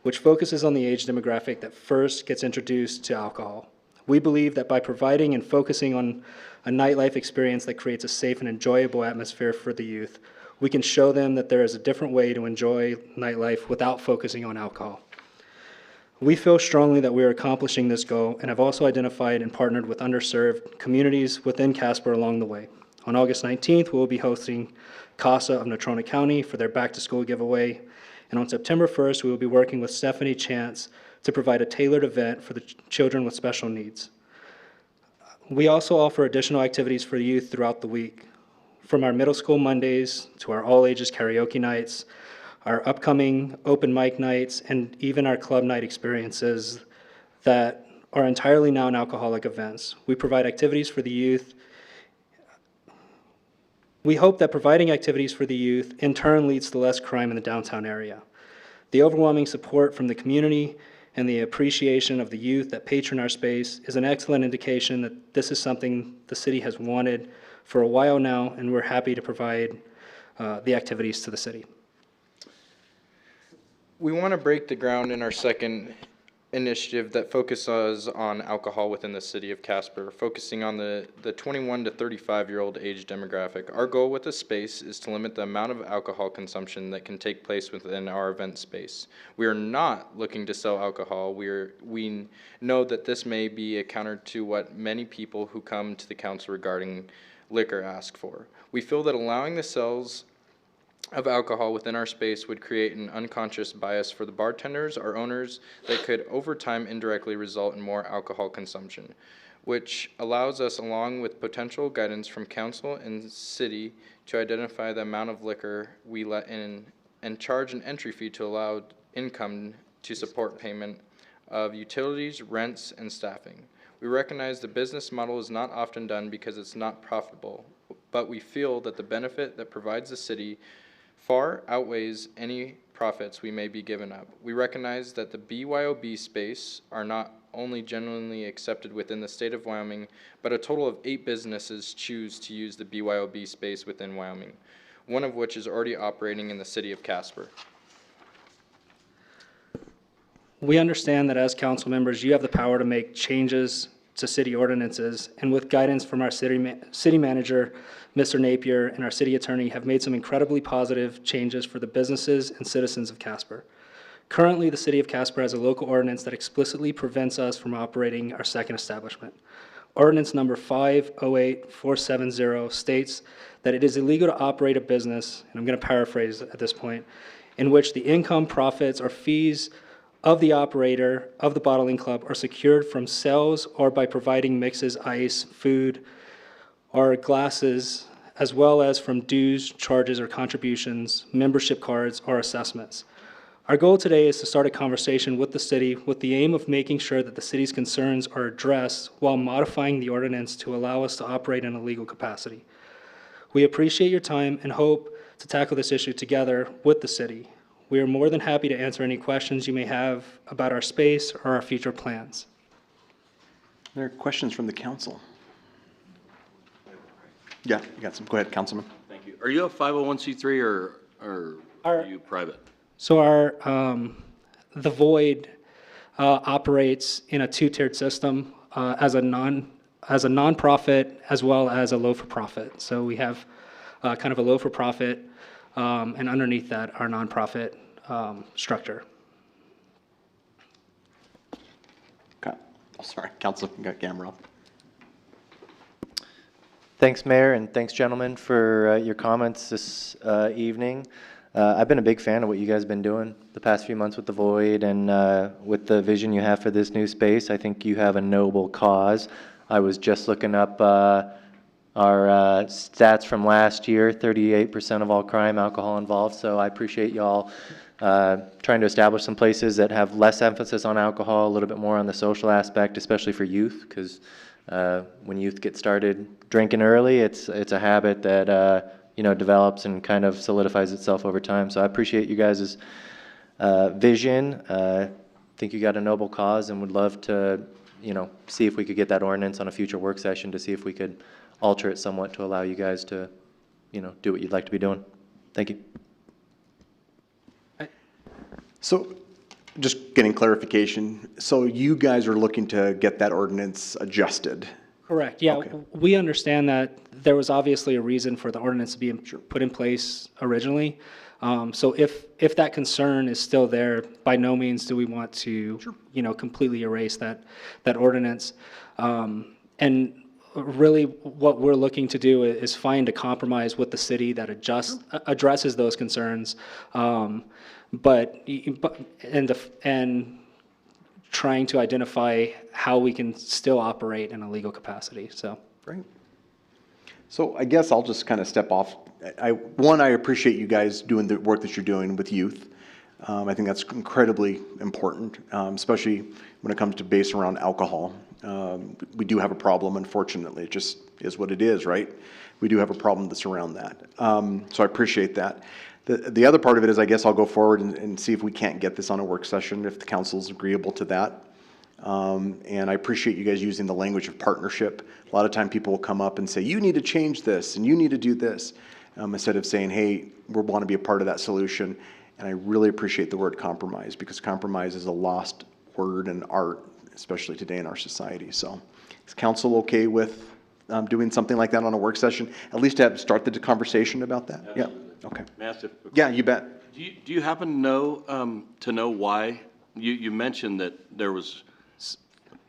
which focuses on the age demographic that first gets introduced to alcohol. We believe that by providing and focusing on a nightlife experience that creates a safe and enjoyable atmosphere for the youth, we can show them that there is a different way to enjoy nightlife without focusing on alcohol. We feel strongly that we are accomplishing this goal and have also identified and partnered with underserved communities within Casper along the way. On August 19th, we will be hosting CASA of Natrona County for their back-to-school giveaway. And on September 1st, we will be working with Stephanie Chance to provide a tailored event for the children with special needs. We also offer additional activities for youth throughout the week, from our middle school Mondays to our all-ages karaoke nights, our upcoming open mic nights, and even our club night experiences that are entirely non-alcoholic events. We provide activities for the youth. We hope that providing activities for the youth in turn leads to less crime in the downtown area. The overwhelming support from the community and the appreciation of the youth that patron our space is an excellent indication that this is something the city has wanted for a while now, and we're happy to provide the activities to the city.
We want to break the ground in our second initiative that focuses on alcohol within the city of Casper, focusing on the 21 to 35-year-old age demographic. Our goal with this space is to limit the amount of alcohol consumption that can take place within our event space. We are not looking to sell alcohol. We know that this may be a counter to what many people who come to the council regarding liquor ask for. We feel that allowing the sales of alcohol within our space would create an unconscious bias for the bartenders, our owners, that could over time indirectly result in more alcohol consumption, which allows us, along with potential guidance from council and city, to identify the amount of liquor we let in and charge an entry fee to allow income to support payment of utilities, rents, and staffing. We recognize the business model is not often done because it's not profitable, but we feel that the benefit that provides the city far outweighs any profits we may be given up. We recognize that the BYOB space are not only genuinely accepted within the state of Wyoming, but a total of 8 businesses choose to use the BYOB space within Wyoming, one of which is already operating in the city of Casper.
We understand that as council members, you have the power to make changes to city ordinances, and with guidance from our city manager, Mr. Napier, and our city attorney, have made some incredibly positive changes for the businesses and citizens of Casper. Currently, the city of Casper has a local ordinance that explicitly prevents us from operating our second establishment. Ordinance number 508470 states that it is illegal to operate a business, and I'm going to paraphrase at this point, in which the income, profits, or fees of the operator of the bottling club are secured from sales or by providing mixes, ice, food, or glasses, as well as from dues, charges, or contributions, membership cards, or assessments. Our goal today is to start a conversation with the city with the aim of making sure that the city's concerns are addressed while modifying the ordinance to allow us to operate in a legal capacity. We appreciate your time and hope to tackle this issue together with the city. We are more than happy to answer any questions you may have about our space or our future plans.
Are there questions from the council? Yeah, you got some. Go ahead, Councilman.
Thank you. Are you a 501c3 or are you private?
So our, the Void operates in a 2-tiered system as a nonprofit as well as a low-for-profit. So we have kind of a low-for-profit, and underneath that, our nonprofit structure.
Okay. Oh, sorry, Council, you got camera up.
Thanks, Mayor, and thanks, gentlemen, for your comments this evening. I've been a big fan of what you guys have been doing the past few months with the Void and with the vision you have for this new space. I think you have a noble cause. I was just looking up our stats from last year, 38% of all crime, alcohol involved, so I appreciate y'all trying to establish some places that have less emphasis on alcohol, a little bit more on the social aspect, especially for youth, because when youth get started drinking early, it's a habit that develops and kind of solidifies itself over time. So I appreciate you guys' vision. I think you got a noble cause and would love to, see if we could get that ordinance on a future work session to see if we could alter it somewhat to allow you guys to, do what you'd like to be doing. Thank you.
So, just getting clarification. So you guys are looking to get that ordinance adjusted?
Correct, yeah.
Okay.
We understand that there was obviously a reason for the ordinance to be put in place originally. So if that concern is still there, by no means do we want to, completely erase that ordinance. And really what we're looking to do is find a compromise with the city that addresses those concerns, and trying to identify how we can still operate in a legal capacity, so.
Great. So I guess I'll just kind of step off. I appreciate you guys doing the work that you're doing with youth. I think that's incredibly important, especially when it comes to based around alcohol. We do have a problem, unfortunately. It just is what it is, right? We do have a problem that's around that. So I appreciate that. The other part of it is, I guess I'll go forward and see if we can't get this on a work session, if the council's agreeable to that. And I appreciate you guys using the language of partnership. A lot of time people will come up and say, you need to change this and you need to do this, instead of saying, hey, we want to be a part of that solution. And I really appreciate the word compromise, because compromise is a lost word and art, especially today in our society. So is council okay with doing something like that on a work session? At least to start the conversation about that?
Absolutely.
Yeah, okay.
Massive.
Yeah, you bet.
Do you happen to know why? You mentioned that there was.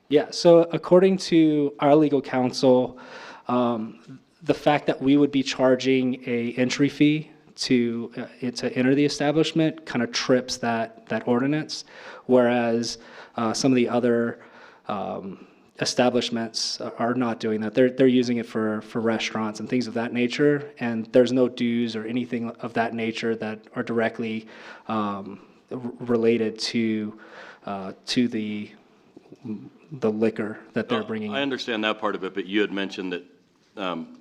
Yeah, so according to our legal counsel, the fact that we would be charging a entry fee to enter the establishment kind of trips that ordinance, whereas some of the other establishments are not doing that. They're using it for restaurants and things of that nature, and there's no dues or anything of that nature that are directly related to the liquor that they're bringing in.
I understand that part of it, but you had mentioned that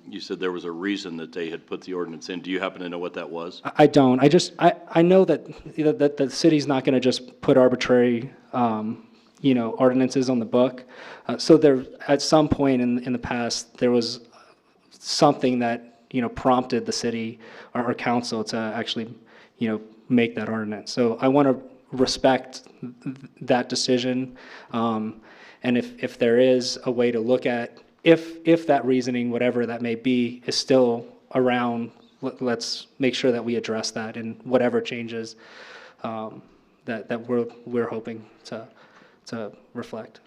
you said there was a reason that they had put the ordinance in. Do you happen to know what that was?
I don't. I know that that the city's not going to just put arbitrary ordinances on the book. So there, at some point in the past, there was something that prompted the city or council to actually make that ordinance. So I want to respect that decision, and if there is a way to look at if that reasoning, whatever that may be, is still around, let's make sure that we address that in whatever changes that we're hoping to reflect.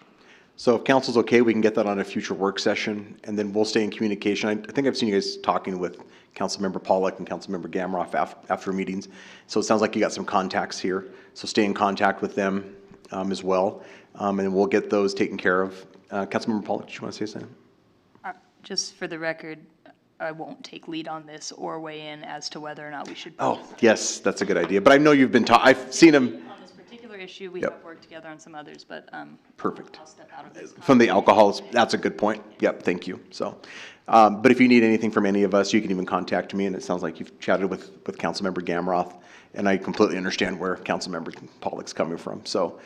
So if council's okay, we can get that on a future work session, and then we'll stay in communication. I think I've seen you guys talking with Councilmember Pollack and Councilmember Gamroff after meetings. So it sounds like you got some contacts here. So stay in contact with them as well, and we'll get those taken care of. Councilmember Pollack, did you want to say something?
Just for the record, I won't take lead on this or weigh in as to whether or not we should.
Oh, yes, that's a good idea. But I know you've been I've seen him.
On this particular issue, we
Yep.
have worked together on some others, but
Perfect.
I'll step out of this.
From the alcohol, that's a good point. Yep, thank you. So, but if you need anything from any of us, you can even contact me, and it sounds like you've chatted with Councilmember Gamroth, and I completely understand where Councilmember Pollack's coming from. So,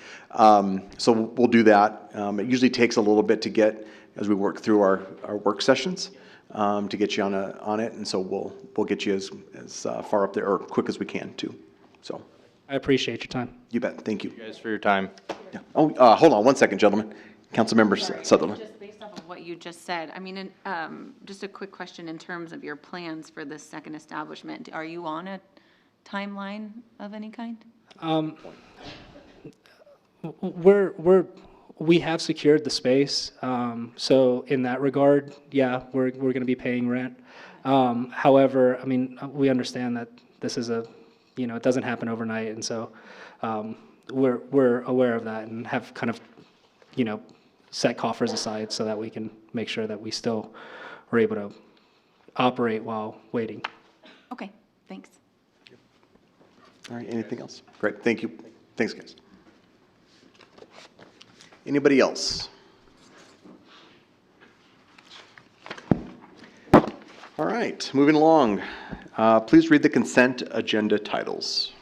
so we'll do that. It usually takes a little bit to get, as we work through our work sessions, to get you on it, and so we'll get you as far up there or quick as we can too. So.
I appreciate your time.
You bet. Thank you.
Thank you guys for your time.
Yeah. Oh, hold on one second, gentlemen. Councilmember Sutherland.
Just based off of what you just said, I mean, just a quick question in terms of your plans for this second establishment. Are you on a timeline of any kind?
We have secured the space, so in that regard, yeah, we're going to be paying rent. However, I mean, we understand that this is it doesn't happen overnight, and so we're aware of that and have kind of, set coffers aside so that we can make sure that we still are able to operate while waiting.
Okay, thanks.
All right, anything else? Great, thank you. Thanks, guys. Anybody else? All right, moving along. Please read the consent agenda titles.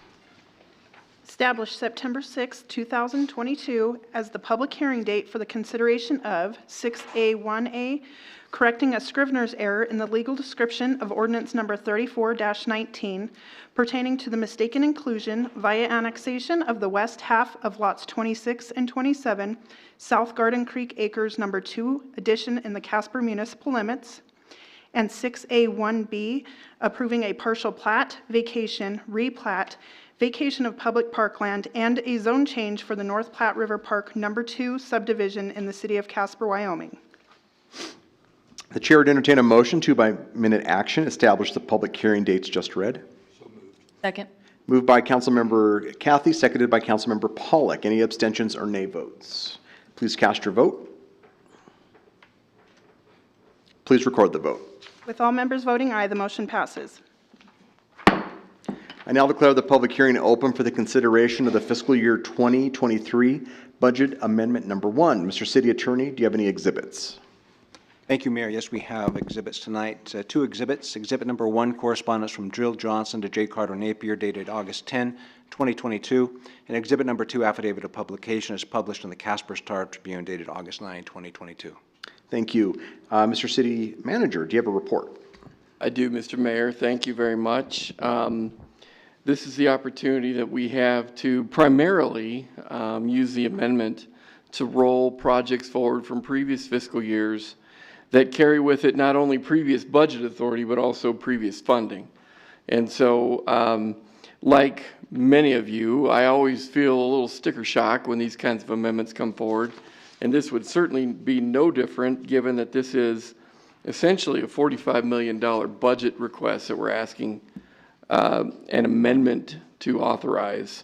Establish September 6, 2022 as the public hearing date for the consideration of 6A1A, correcting a Scrivener's error in the legal description of ordinance number 34-19 pertaining to the mistaken inclusion via annexation of the west half of lots 26 and 27, South Garden Creek Acres number 2 addition in the Casper municipal limits, and 6A1B, approving a partial plat, vacation, replat, vacation of public parkland, and a zone change for the North Platte River Park number 2 subdivision in the city of Casper, Wyoming.
The chair would entertain a motion to, by minute action, establish the public hearing dates just read.
Second.
Moved by Councilmember Cathy, seconded by Councilmember Pollack. Any abstentions or nay votes? Please cast your vote. Please record the vote.
With all members voting aye, the motion passes.
I now declare the public hearing open for the consideration of the fiscal year 2023 budget amendment number 1. Mr. City Attorney, do you have any exhibits?
Thank you, Mayor. Yes, we have exhibits tonight. 2 exhibits. Exhibit number 1, correspondence from Drill Johnson to J. Carter Napier, dated August 10, 2022. And exhibit number 2, affidavit of publication, is published in the Casper Star Tribune, dated August 9, 2022.
Thank you. Mr. City Manager, do you have a report?
I do, Mr. Mayor. Thank you very much. this is the opportunity that we have to primarily use the amendment to roll projects forward from previous fiscal years that carry with it not only previous budget authority, but also previous funding. And so, like many of you, I always feel a little sticker shock when these kinds of amendments come forward. And this would certainly be no different, given that this is essentially a $45 million budget request that we're asking an amendment to authorize.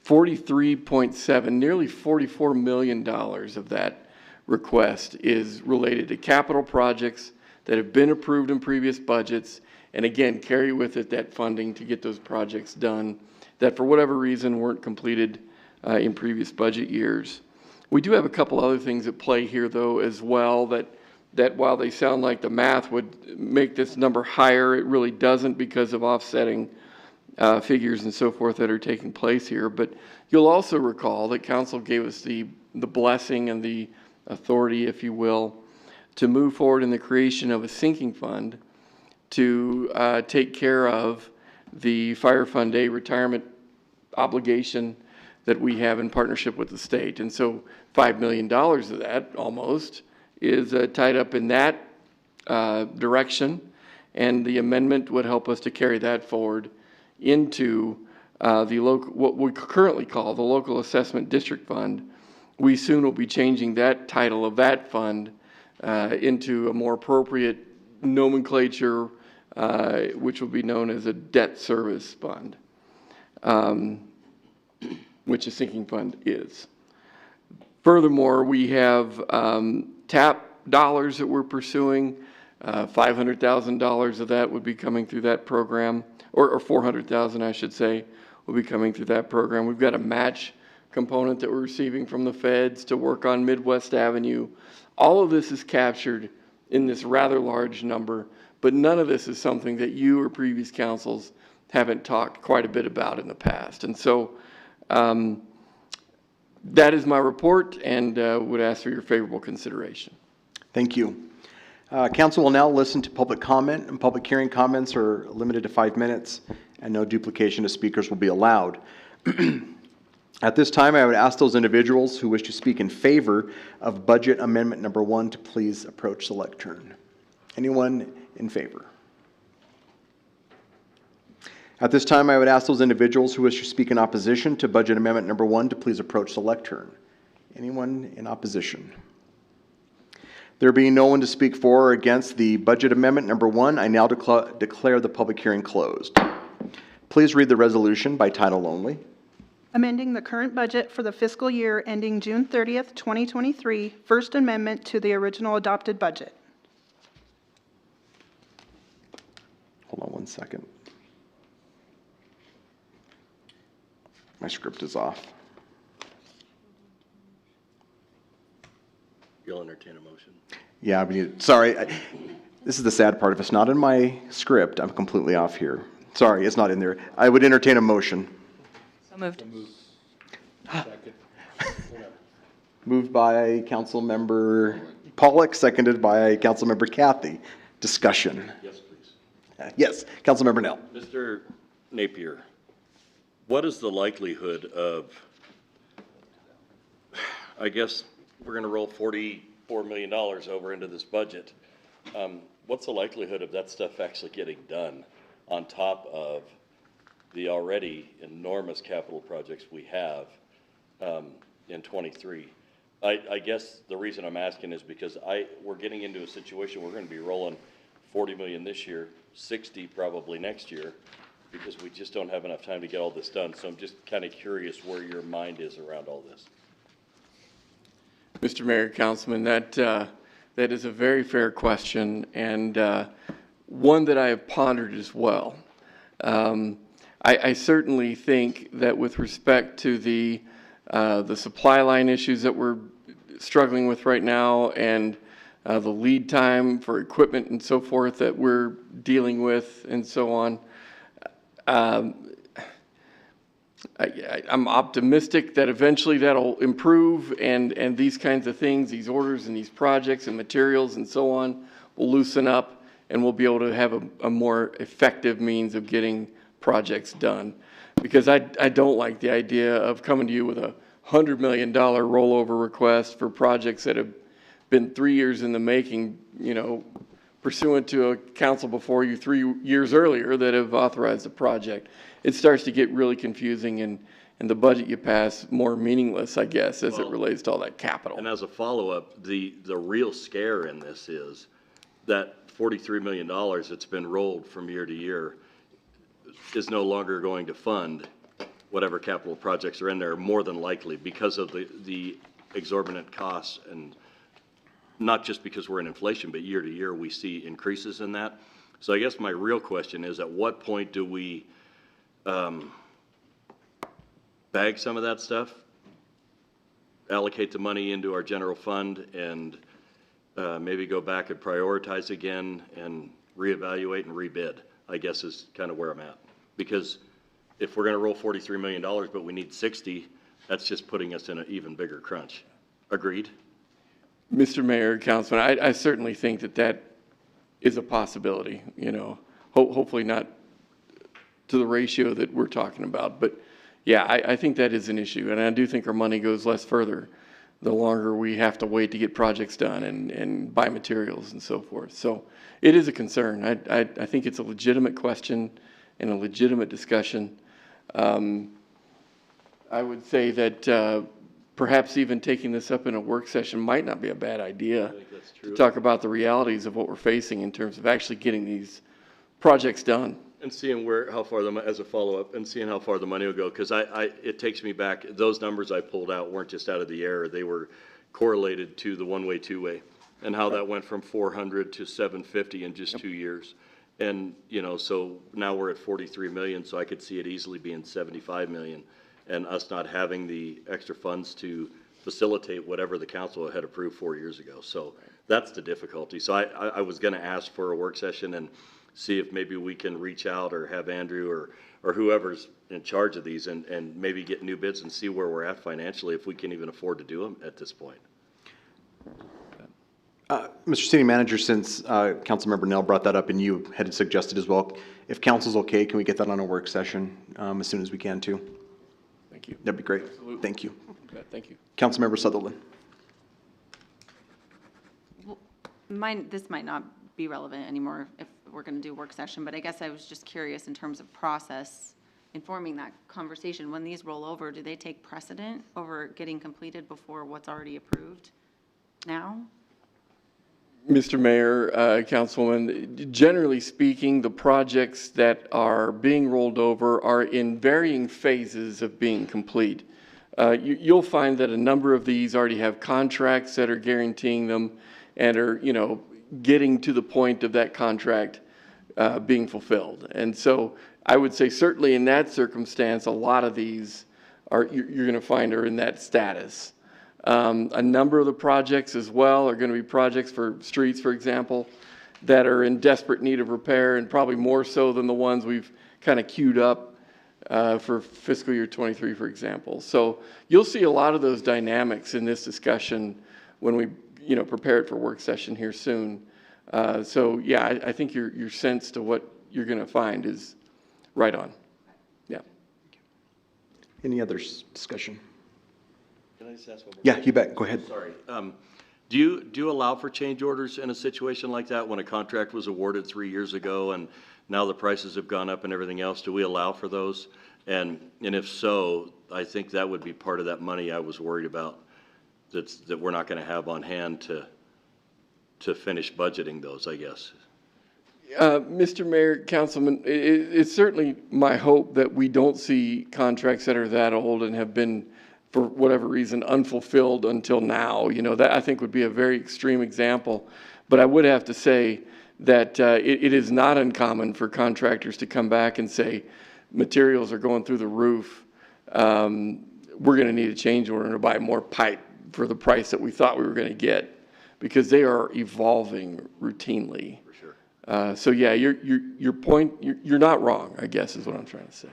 43.7, nearly $44 million of that request is related to capital projects that have been approved in previous budgets, and again, carry with it that funding to get those projects done that for whatever reason weren't completed in previous budget years. We do have a couple other things at play here, though, as well, that while they sound like the math would make this number higher, it really doesn't because of offsetting figures and so forth that are taking place here. But you'll also recall that council gave us the blessing and the authority, if you will, to move forward in the creation of a sinking fund to take care of the Fire Fund A retirement obligation that we have in partnership with the state. And so $5 million of that almost is tied up in that direction, and the amendment would help us to carry that forward into the local, what we currently call the Local Assessment District Fund. We soon will be changing that title of that fund into a more appropriate nomenclature, which will be known as a debt service fund, which a sinking fund is. Furthermore, we have TAP dollars that we're pursuing. $500,000 of that would be coming through that program, or 400,000, I should say, will be coming through that program. We've got a match component that we're receiving from the feds to work on Midwest Avenue. All of this is captured in this rather large number, but none of this is something that you or previous councils haven't talked quite a bit about in the past. And so that is my report, and would ask for your favorable consideration.
Thank you. Council will now listen to public comment, and public hearing comments are limited to 5 minutes, and no duplication of speakers will be allowed. At this time, I would ask those individuals who wish to speak in favor of Budget Amendment Number 1 to please approach the lectern. Anyone in favor? At this time, I would ask those individuals who wish to speak in opposition to Budget Amendment Number 1 to please approach the lectern. Anyone in opposition? There being no one to speak for or against the Budget Amendment Number 1, I now declare the public hearing closed. Please read the resolution by title only.
Amending the current budget for the fiscal year ending June 30th, 2023, First Amendment to the original adopted budget.
Hold on one second. My script is off.
You'll entertain a motion?
Yeah, sorry. This is the sad part. If it's not in my script, I'm completely off here. Sorry, it's not in there. I would entertain a motion.
So moved.
Moved by Councilmember Pollock, seconded by Councilmember Kathy. Discussion.
Yes, please.
Yes, Councilmember Nell.
Mr. Napier, what is the likelihood of, I guess we're going to roll $44 million over into this budget. What's the likelihood of that stuff actually getting done on top of the already enormous capital projects we have in 23? I guess the reason I'm asking is because we're getting into a situation where we're going to be rolling 40 million this year, 60 probably next year, because we just don't have enough time to get all this done. So I'm just kind of curious where your mind is around all this.
Mr. Mayor, Councilman, that is a very fair question, and one that I have pondered as well. I certainly think that with respect to the supply line issues that we're struggling with right now, and the lead time for equipment and so forth that we're dealing with and so on, I'm optimistic that eventually that'll improve, and these kinds of things, these orders and these projects and materials and so on will loosen up, and we'll be able to have a more effective means of getting projects done. Because I don't like the idea of coming to you with a $100 million rollover request for projects that have been 3 years in the making, pursuant to a council before you 3 years earlier that have authorized the project. It starts to get really confusing and the budget you pass more meaningless, I guess, as it relates to all that capital.
And as a follow-up, the real scare in this is that $43 million that's been rolled from year to year is no longer going to fund whatever capital projects are in there, more than likely, because of the exorbitant costs, and not just because we're in inflation, but year to year we see increases in that. So I guess my real question is, at what point do we bag some of that stuff, allocate the money into our general fund, and maybe go back and prioritize again and reevaluate and rebid, I guess is kind of where I'm at. Because if we're going to roll $43 million, but we need 60, that's just putting us in an even bigger crunch. Agreed?
Mr. Mayor, Councilman, I certainly think that is a possibility, hopefully not to the ratio that we're talking about. But yeah, I think that is an issue. And I do think our money goes less further the longer we have to wait to get projects done and buy materials and so forth. So it is a concern. I think it's a legitimate question and a legitimate discussion. I would say that perhaps even taking this up in a work session might not be a bad idea.
I think that's true.
To talk about the realities of what we're facing in terms of actually getting these projects done.
And seeing how far as a follow-up, and seeing how far the money will go, because it takes me back, those numbers I pulled out weren't just out of the air, they were correlated to the one-way, two-way, and how that went from 400 to 750 in just 2 years. And, so now we're at 43 million, so I could see it easily being 75 million, and us not having the extra funds to facilitate whatever the council had approved 4 years ago. So that's the difficulty. So I was gonna ask for a work session and see if maybe we can reach out or have Andrew or whoever's in charge of these and maybe get new bids and see where we're at financially, if we can even afford to do them at this point.
Mr. City Manager, since Councilmember Nell brought that up and you had suggested as well, if council's okay, can we get that on a work session as soon as we can too?
Thank you.
That'd be great.
Absolutely.
Thank you.
Thank you.
Councilmember Sutherland.
This might not be relevant anymore if we're going to do a work session, but I guess I was just curious in terms of process, informing that conversation. When these roll over, do they take precedent over getting completed before what's already approved now?
Mr. Mayor, Councilwoman, generally speaking, the projects that are being rolled over are in varying phases of being complete. You'll find that a number of these already have contracts that are guaranteeing them and are, getting to the point of that contract being fulfilled. And so I would say certainly in that circumstance, a lot of these you're going to find are in that status. A number of the projects as well are going to be projects for streets, for example, that are in desperate need of repair, and probably more so than the ones we've kind of queued up for fiscal year 23, for example. So you'll see a lot of those dynamics in this discussion when we prepare it for work session here soon. So yeah, I think your sense to what you're going to find is right on. Yeah.
Any other discussion?
Can I just ask one more?
Yeah, you bet. Go ahead.
Sorry. Do you allow for change orders in a situation like that when a contract was awarded 3 years ago and now the prices have gone up and everything else? Do we allow for those? And if so, I think that would be part of that money I was worried about that we're not going to have on hand to finish budgeting those, I guess.
Mr. Mayor, Councilman, it's certainly my hope that we don't see contracts that are that old and have been, for whatever reason, unfulfilled until now. That I think would be a very extreme example. But I would have to say that it is not uncommon for contractors to come back and say, materials are going through the roof. We're going to need a change order to buy more pipe for the price that we thought we were going to get, because they are evolving routinely.
For sure.
So yeah, your point, you're not wrong, I guess is what I'm trying to say.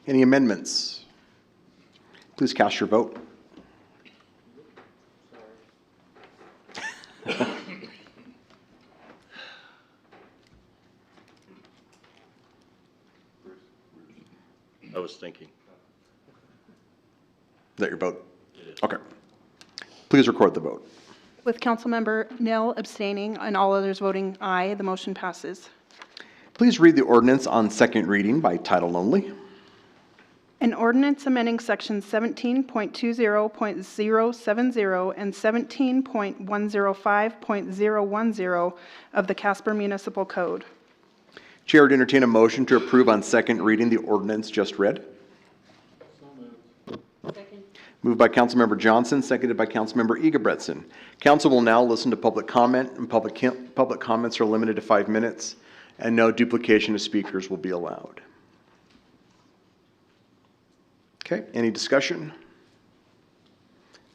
Any amendments? Please cast your vote.
I was thinking.
Is that your vote? Okay. Please record the vote.
With Councilmember Nell abstaining and all others voting aye, the motion passes.
Please read the ordinance on second reading by title only.
An ordinance amending sections 17.20.070 and 17.105.010 of the Casper Municipal Code.
Chair would entertain a motion to approve on second reading the ordinance just read.
Second.
Moved by Councilmember Johnson, seconded by Councilmember Egebretson. Council will now listen to public comment, and public comments are limited to 5 minutes, and no duplication of speakers will be allowed. Okay, any discussion?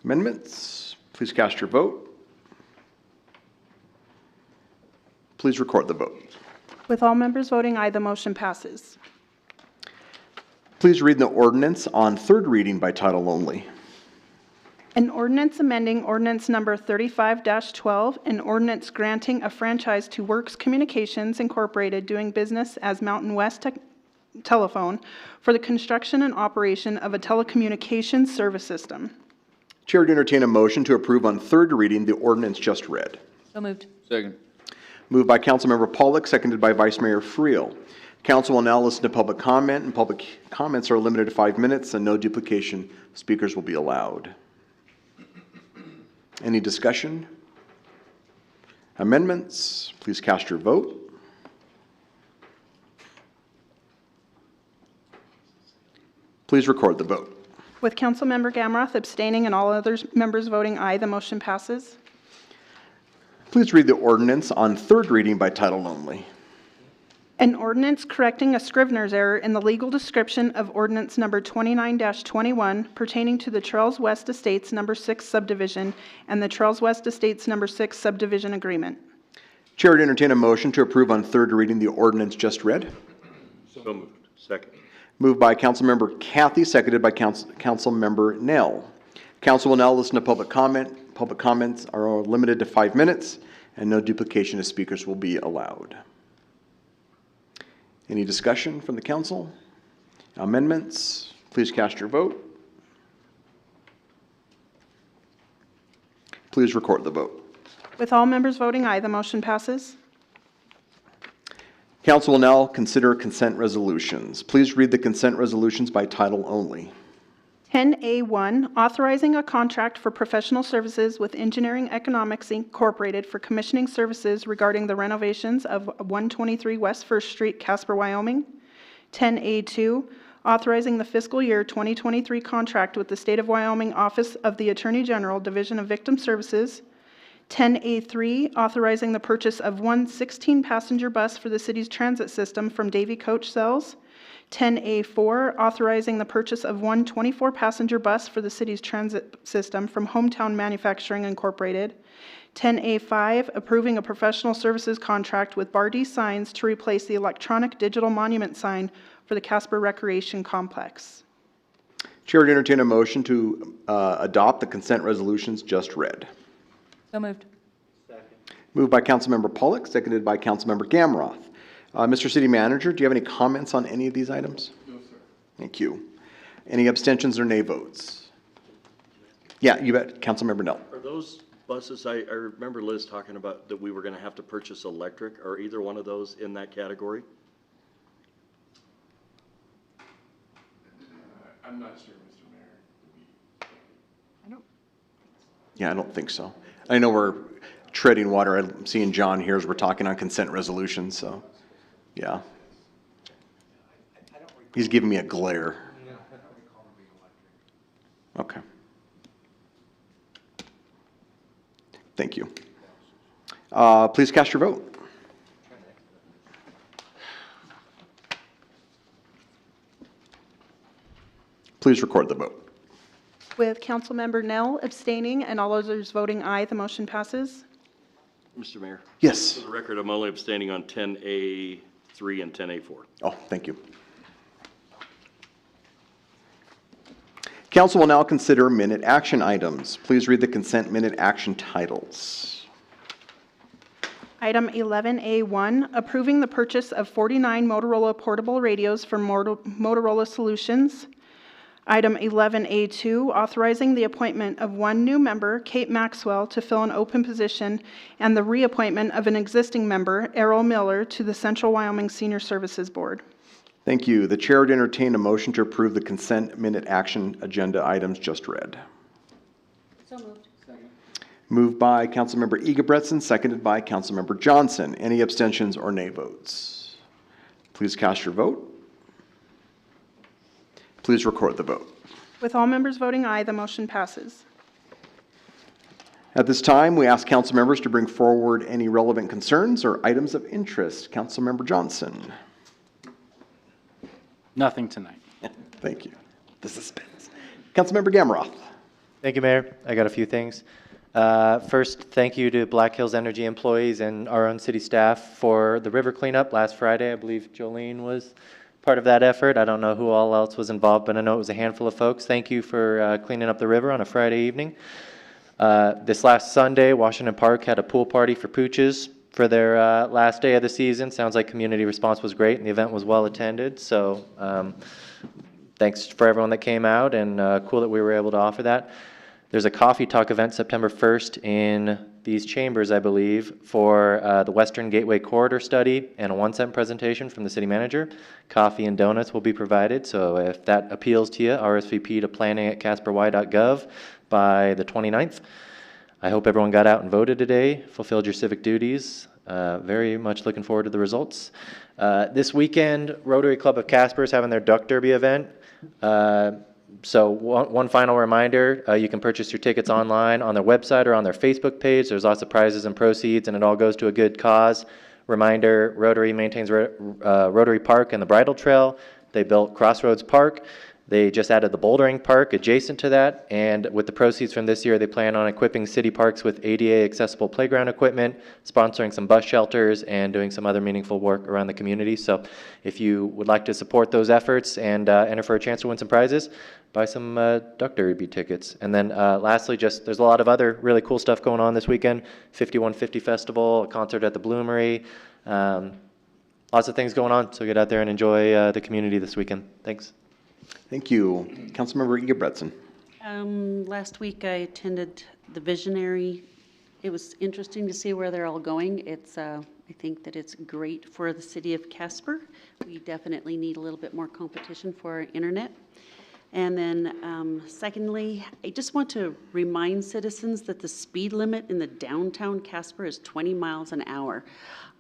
Amendments? Please cast your vote. Please record the vote.
With all members voting aye, the motion passes.
Please read the ordinance on third reading by title only.
An ordinance amending ordinance number 35-12, an ordinance granting a franchise to Works Communications Incorporated doing business as Mountain West Telephone for the construction and operation of a telecommunications service system.
Chair would entertain a motion to approve on third reading the ordinance just read.
So moved.
Second.
Moved by Councilmember Pollock, seconded by Vice Mayor Friel. Council will now listen to public comment, and public comments are limited to 5 minutes, and no duplication of speakers will be allowed. Any discussion? Amendments? Please cast your vote. Please record the vote.
With Councilmember Gamroth abstaining and all other members voting aye, the motion passes.
Please read the ordinance on third reading by title only.
An ordinance correcting a Scrivener's error in the legal description of ordinance number 29-21 pertaining to the Charles West Estates number 6 subdivision and the Charles West Estates number 6 subdivision agreement.
Chair would entertain a motion to approve on third reading the ordinance just read.
So moved. Second.
Moved by Councilmember Cathy, seconded by Councilmember Nell. Council will now listen to public comment. Public comments are limited to 5 minutes, and no duplication of speakers will be allowed. Any discussion from the council? Amendments? Please cast your vote. Please record the vote.
With all members voting aye, the motion passes.
Council will now consider consent resolutions. Please read the consent resolutions by title only.
10A1, authorizing a contract for professional services with Engineering Economics Incorporated for commissioning services regarding the renovations of 123 West First Street, Casper, Wyoming. 10A2, authorizing the fiscal year 2023 contract with the State of Wyoming Office of the Attorney General, Division of Victim Services. 10A3, authorizing the purchase of one 16-passenger bus for the city's transit system from Davie Coach Cells. 10A4, authorizing the purchase of one 24-passenger bus for the city's transit system from Hometown Manufacturing Incorporated. 10A5, approving a professional services contract with Bardee Signs to replace the electronic digital monument sign for the Casper Recreation Complex.
Chair would entertain a motion to adopt the consent resolutions just read.
So moved.
Moved by Councilmember Pollock, seconded by Councilmember Gamroth. Mr. City Manager, do you have any comments on any of these items?
No, sir.
Thank you. Any abstentions or nay votes? Yeah, you bet. Councilmember Nell.
Are those buses, I remember Liz talking about that we were going to have to purchase electric. Are either one of those in that category?
I'm not sure, Mr. Mayor.
Yeah, I don't think so. I know we're treading water. I'm seeing John here as we're talking on consent resolutions, so, yeah. He's giving me a glare. Okay. Thank you. Please cast your vote. Please record the vote.
With Councilmember Nell abstaining and all others voting aye, the motion passes.
Mr. Mayor?
Yes.
For the record, I'm only abstaining on 10A3 and 10A4.
Oh, thank you. Council will now consider minute action items. Please read the consent minute action titles.
Item 11A1, approving the purchase of 49 Motorola portable radios from Motorola Solutions. Item 11A2, authorizing the appointment of one new member, Kate Maxwell, to fill an open position, and the reappointment of an existing member, Errol Miller, to the Central Wyoming Senior Services Board.
Thank you. The chair would entertain a motion to approve the consent minute action agenda items just read.
So moved.
Moved by Councilmember Egebretson, seconded by Councilmember Johnson. Any abstentions or nay votes? Please cast your vote. Please record the vote.
With all members voting aye, the motion passes.
At this time, we ask council members to bring forward any relevant concerns or items of interest. Councilmember Johnson.
Nothing tonight.
Thank you. The suspense. Councilmember Gamroth.
Thank you, Mayor. I got a few things. First, thank you to Black Hills Energy employees and our own city staff for the river cleanup last Friday. I believe Jolene was part of that effort. I don't know who all else was involved, but I know it was a handful of folks. Thank you for cleaning up the river on a Friday evening. This last Sunday, Washington Park had a pool party for pooches for their last day of the season. Sounds like community response was great and the event was well attended. So thanks for everyone that came out, and cool that we were able to offer that. There's a coffee talk event September 1st in these chambers, I believe, for the Western Gateway Corridor Study and a 1-cent presentation from the city manager. Coffee and donuts will be provided, so if that appeals to you, RSVP to planning@casperY.gov by the 29th. I hope everyone got out and voted today, fulfilled your civic duties. Very much looking forward to the results. This weekend, Rotary Club of Casper is having their Duck Derby event. So one final reminder, you can purchase your tickets online on their website or on their Facebook page. There's lots of prizes and proceeds, and it all goes to a good cause. Reminder, Rotary maintains Rotary Park and the Bridle Trail. They built Crossroads Park. They just added the bouldering park adjacent to that, and with the proceeds from this year, they plan on equipping city parks with ADA accessible playground equipment, sponsoring some bus shelters, and doing some other meaningful work around the community. So if you would like to support those efforts and enter for a chance to win some prizes, buy some Duck Derby tickets. And then lastly, just there's a lot of other really cool stuff going on this weekend. 5150 Festival, a concert at the Bloomery, lots of things going on. So get out there and enjoy the community this weekend. Thanks.
Thank you. Councilmember Egebretson.
Last week I attended the Visionary. It was interesting to see where they're all going. It's, I think that it's great for the city of Casper. We definitely need a little bit more competition for our internet. And then secondly, I just want to remind citizens that the speed limit in the downtown Casper is 20 miles an hour.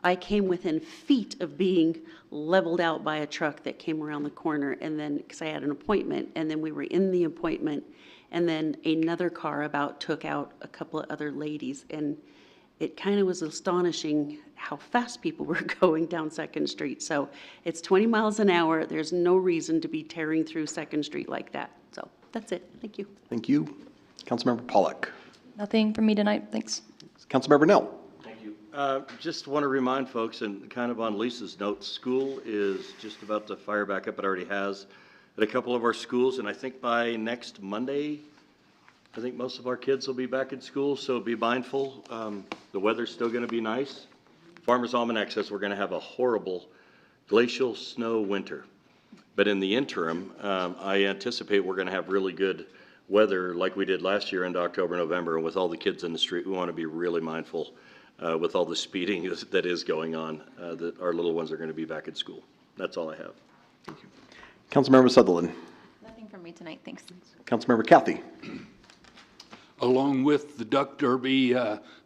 I came within feet of being leveled out by a truck that came around the corner, and then, because I had an appointment, and then we were in the appointment, and then another car about took out a couple of other ladies, and it kind of was astonishing how fast people were going down 2nd Street. So it's 20 miles an hour. There's no reason to be tearing through 2nd Street like that. So that's it. Thank you.
Thank you. Councilmember Pollack.
Nothing for me tonight, thanks.
Councilmember Nell.
Thank you. Just want to remind folks, and kind of on Lisa's notes, school is just about to fire back up. It already has at a couple of our schools, and I think by next Monday, I think most of our kids will be back in school, so be mindful. The weather's still going to be nice. Farmer's Almanac says we're going to have a horrible glacial snow winter. But in the interim, I anticipate we're going to have really good weather like we did last year into October, November. And with all the kids in the street, we want to be really mindful with all the speeding that is going on, that our little ones are going to be back at school. That's all I have. Thank you.
Councilmember Sutherland.
Nothing from me tonight, thanks.
Councilmember Kathy.
Along with the Duck Derby,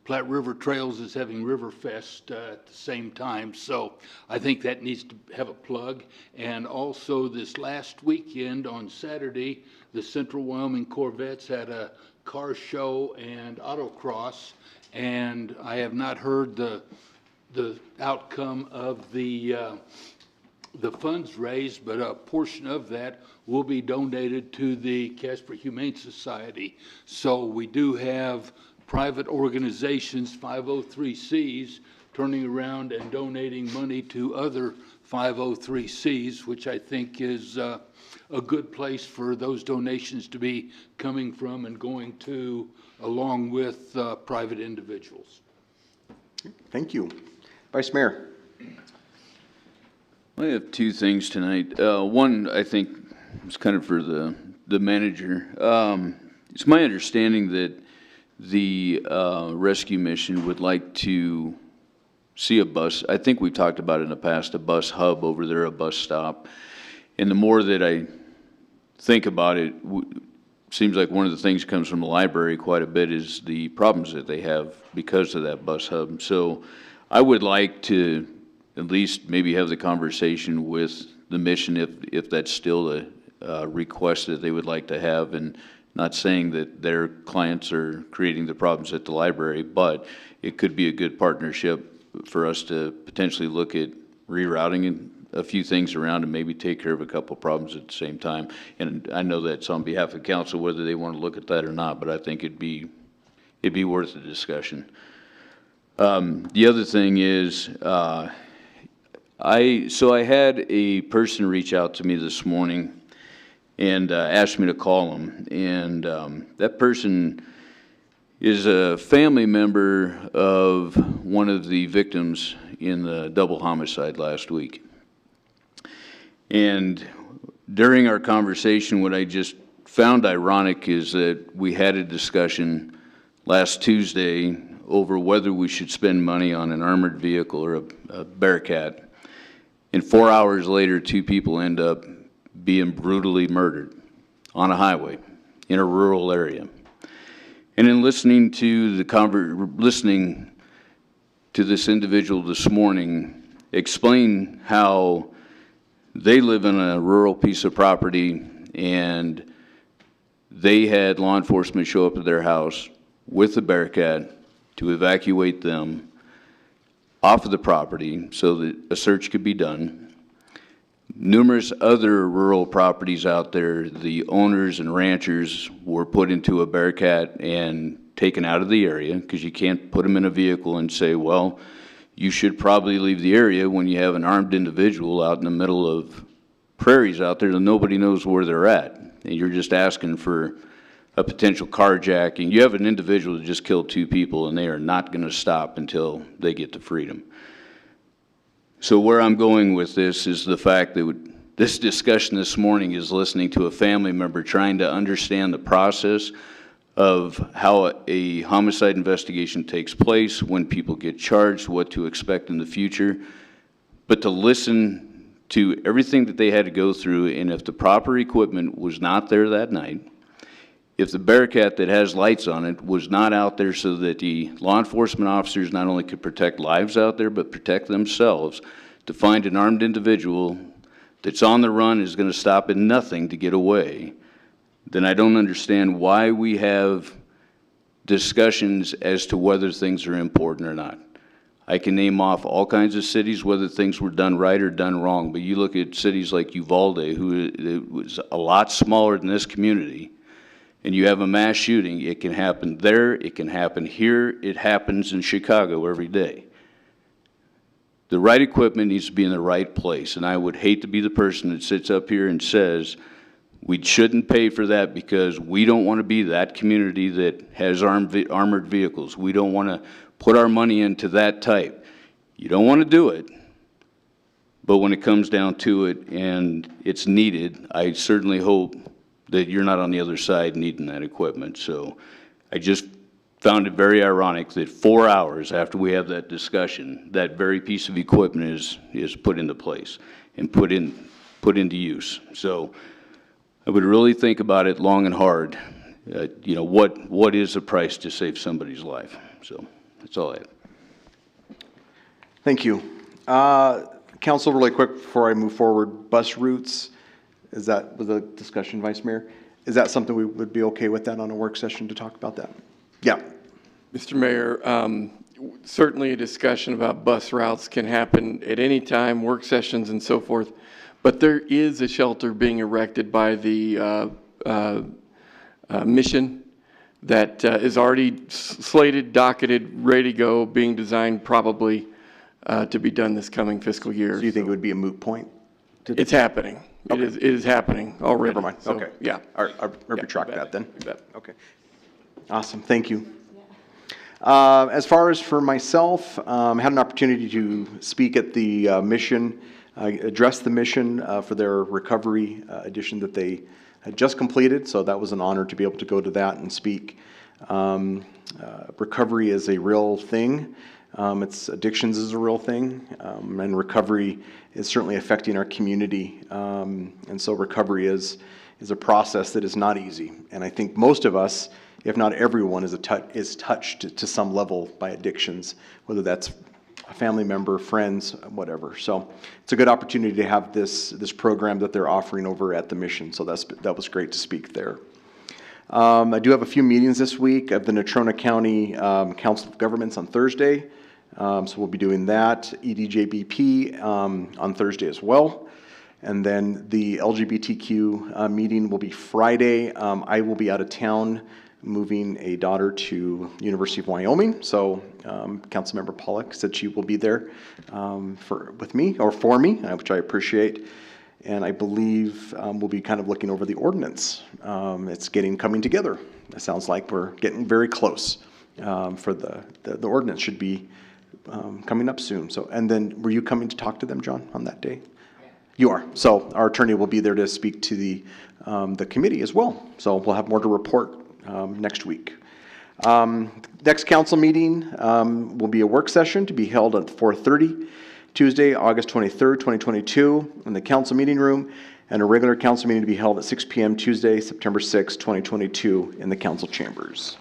Platte River Trails is having Riverfest at the same time, so I think that needs to have a plug. And also this last weekend on Saturday, the Central Wyoming Corvettes had a car show and autocross, and I have not heard the outcome of the funds raised, but a portion of that will be donated to the Casper Humane Society. So we do have private organizations, 503Cs, turning around and donating money to other 503Cs, which I think is a good place for those donations to be coming from and going to, along with private individuals.
Thank you.
Vice Mayor.
I have two things tonight. One, I think, is kind of for the manager. It's my understanding that the rescue mission would like to see a bus. I think we've talked about it in the past, a bus hub over there, a bus stop. And the more that I think about it, seems like one of the things that comes from the library quite a bit is the problems that they have because of that bus hub. So I would like to at least maybe have the conversation with the mission if that's still a request that they would like to have, and not saying that their clients are creating the problems at the library, but it could be a good partnership for us to potentially look at rerouting a few things around and maybe take care of a couple problems at the same time. And I know that's on behalf of council whether they want to look at that or not, but I think it'd be worth a discussion. The other thing is, I had a person reach out to me this morning and asked me to call him, and that person is a family member of one of the victims in the double homicide last week. And during our conversation, what I just found ironic is that we had a discussion last Tuesday over whether we should spend money on an armored vehicle or a Bearcat. And 4 hours later, 2 people end up being brutally murdered on a highway in a rural area. And in listening to this individual this morning explain how they live in a rural piece of property and they had law enforcement show up at their house with a Bearcat to evacuate them off of the property so that a search could be done. Numerous other rural properties out there, the owners and ranchers were put into a Bearcat and taken out of the area, because you can't put them in a vehicle and say, well, you should probably leave the area when you have an armed individual out in the middle of prairies out there that nobody knows where they're at. And you're just asking for a potential carjacking. You have an individual that just killed 2 people and they are not going to stop until they get to freedom. So where I'm going with this is the fact that this discussion this morning is listening to a family member trying to understand the process of how a homicide investigation takes place, when people get charged, what to expect in the future, but to listen to everything that they had to go through, and if the proper equipment was not there that night, if the Bearcat that has lights on it was not out there so that the law enforcement officers not only could protect lives out there, but protect themselves, to find an armed individual that's on the run is going to stop at nothing to get away, then I don't understand why we have discussions as to whether things are important or not. I can name off all kinds of cities, whether things were done right or done wrong, but you look at cities like Uvalde, who was a lot smaller than this community, and you have a mass shooting. It can happen there, it can happen here, it happens in Chicago every day. The right equipment needs to be in the right place, and I would hate to be the person that sits up here and says, we shouldn't pay for that because we don't want to be that community that has armored vehicles. We don't want to put our money into that type. You don't want to do it, but when it comes down to it and it's needed, I certainly hope that you're not on the other side needing that equipment. So I just found it very ironic that 4 hours after we have that discussion, that very piece of equipment is put into place and put into use. So I would really think about it long and hard. You know, what is the price to save somebody's life? So that's all I have.
Thank you. Council, really quick before I move forward, bus routes, is that the discussion, Vice Mayor? Is that something we would be okay with that on a work session to talk about that? Yeah.
Mr. Mayor, certainly a discussion about bus routes can happen at any time, work sessions and so forth, but there is a shelter being erected by the mission that is already slated, docketed, ready to go, being designed probably to be done this coming fiscal year.
So you think it would be a moot point?
It's happening. Okay. It is happening already.
Never mind.
So,
Okay.
Yeah.
I'll retract that then.
You bet.
Okay. Awesome. Thank you. As far as for myself, I had an opportunity to speak at the mission, address the mission for their recovery edition that they had just completed, so that was an honor to be able to go to that and speak. Recovery is a real thing. It's addictions is a real thing, and recovery is certainly affecting our community. And so recovery is a process that is not easy. And I think most of us, if not everyone, is touched to some level by addictions, whether that's a family member, friends, whatever. So it's a good opportunity to have this program that they're offering over at the mission. So that was great to speak there. I do have a few meetings this week of the Natrona County Council of Governments on Thursday. So we'll be doing that. EDJBP on Thursday as well. And then the LGBTQ meeting will be Friday. I will be out of town moving a daughter to University of Wyoming. So Councilmember Pollock said she will be there with me, which I appreciate. And I believe we'll be kind of looking over the ordinance. It's coming together. It sounds like we're getting very close. For the ordinance should be coming up soon. So, and then were you coming to talk to them, John, on that day? Yeah. You are. So our attorney will be there to speak to the committee as well. So we'll have more to report next week. Next council meeting will be a work session to be held at 4:30. Tuesday, August 23rd, 2022, in the council meeting room, and a regular council meeting to be held at 6 p.m. Tuesday, September 6, 2022, in the council chambers.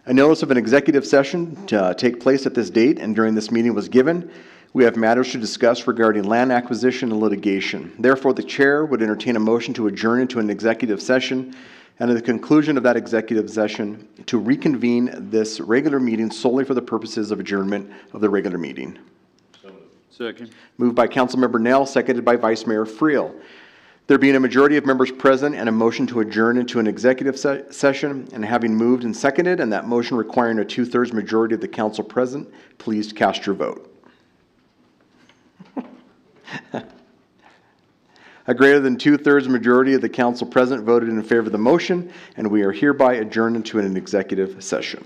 A notice of an executive session to take place at this date and during this meeting was given. We have matters to discuss regarding land acquisition and litigation. Therefore, the chair would entertain a motion to adjourn into an executive session, and at the conclusion of that executive session, to reconvene this regular meeting solely for the purposes of adjournment of the regular meeting.
Second.
Moved by Councilmember Nell, seconded by Vice Mayor Friel. There being a majority of members present and a motion to adjourn into an executive session, and having moved and seconded, and that motion requiring a 2/3 majority of the council present, please cast your vote. A greater than 2/3 majority of the council present voted in favor of the motion, and we are hereby adjourned into an executive session.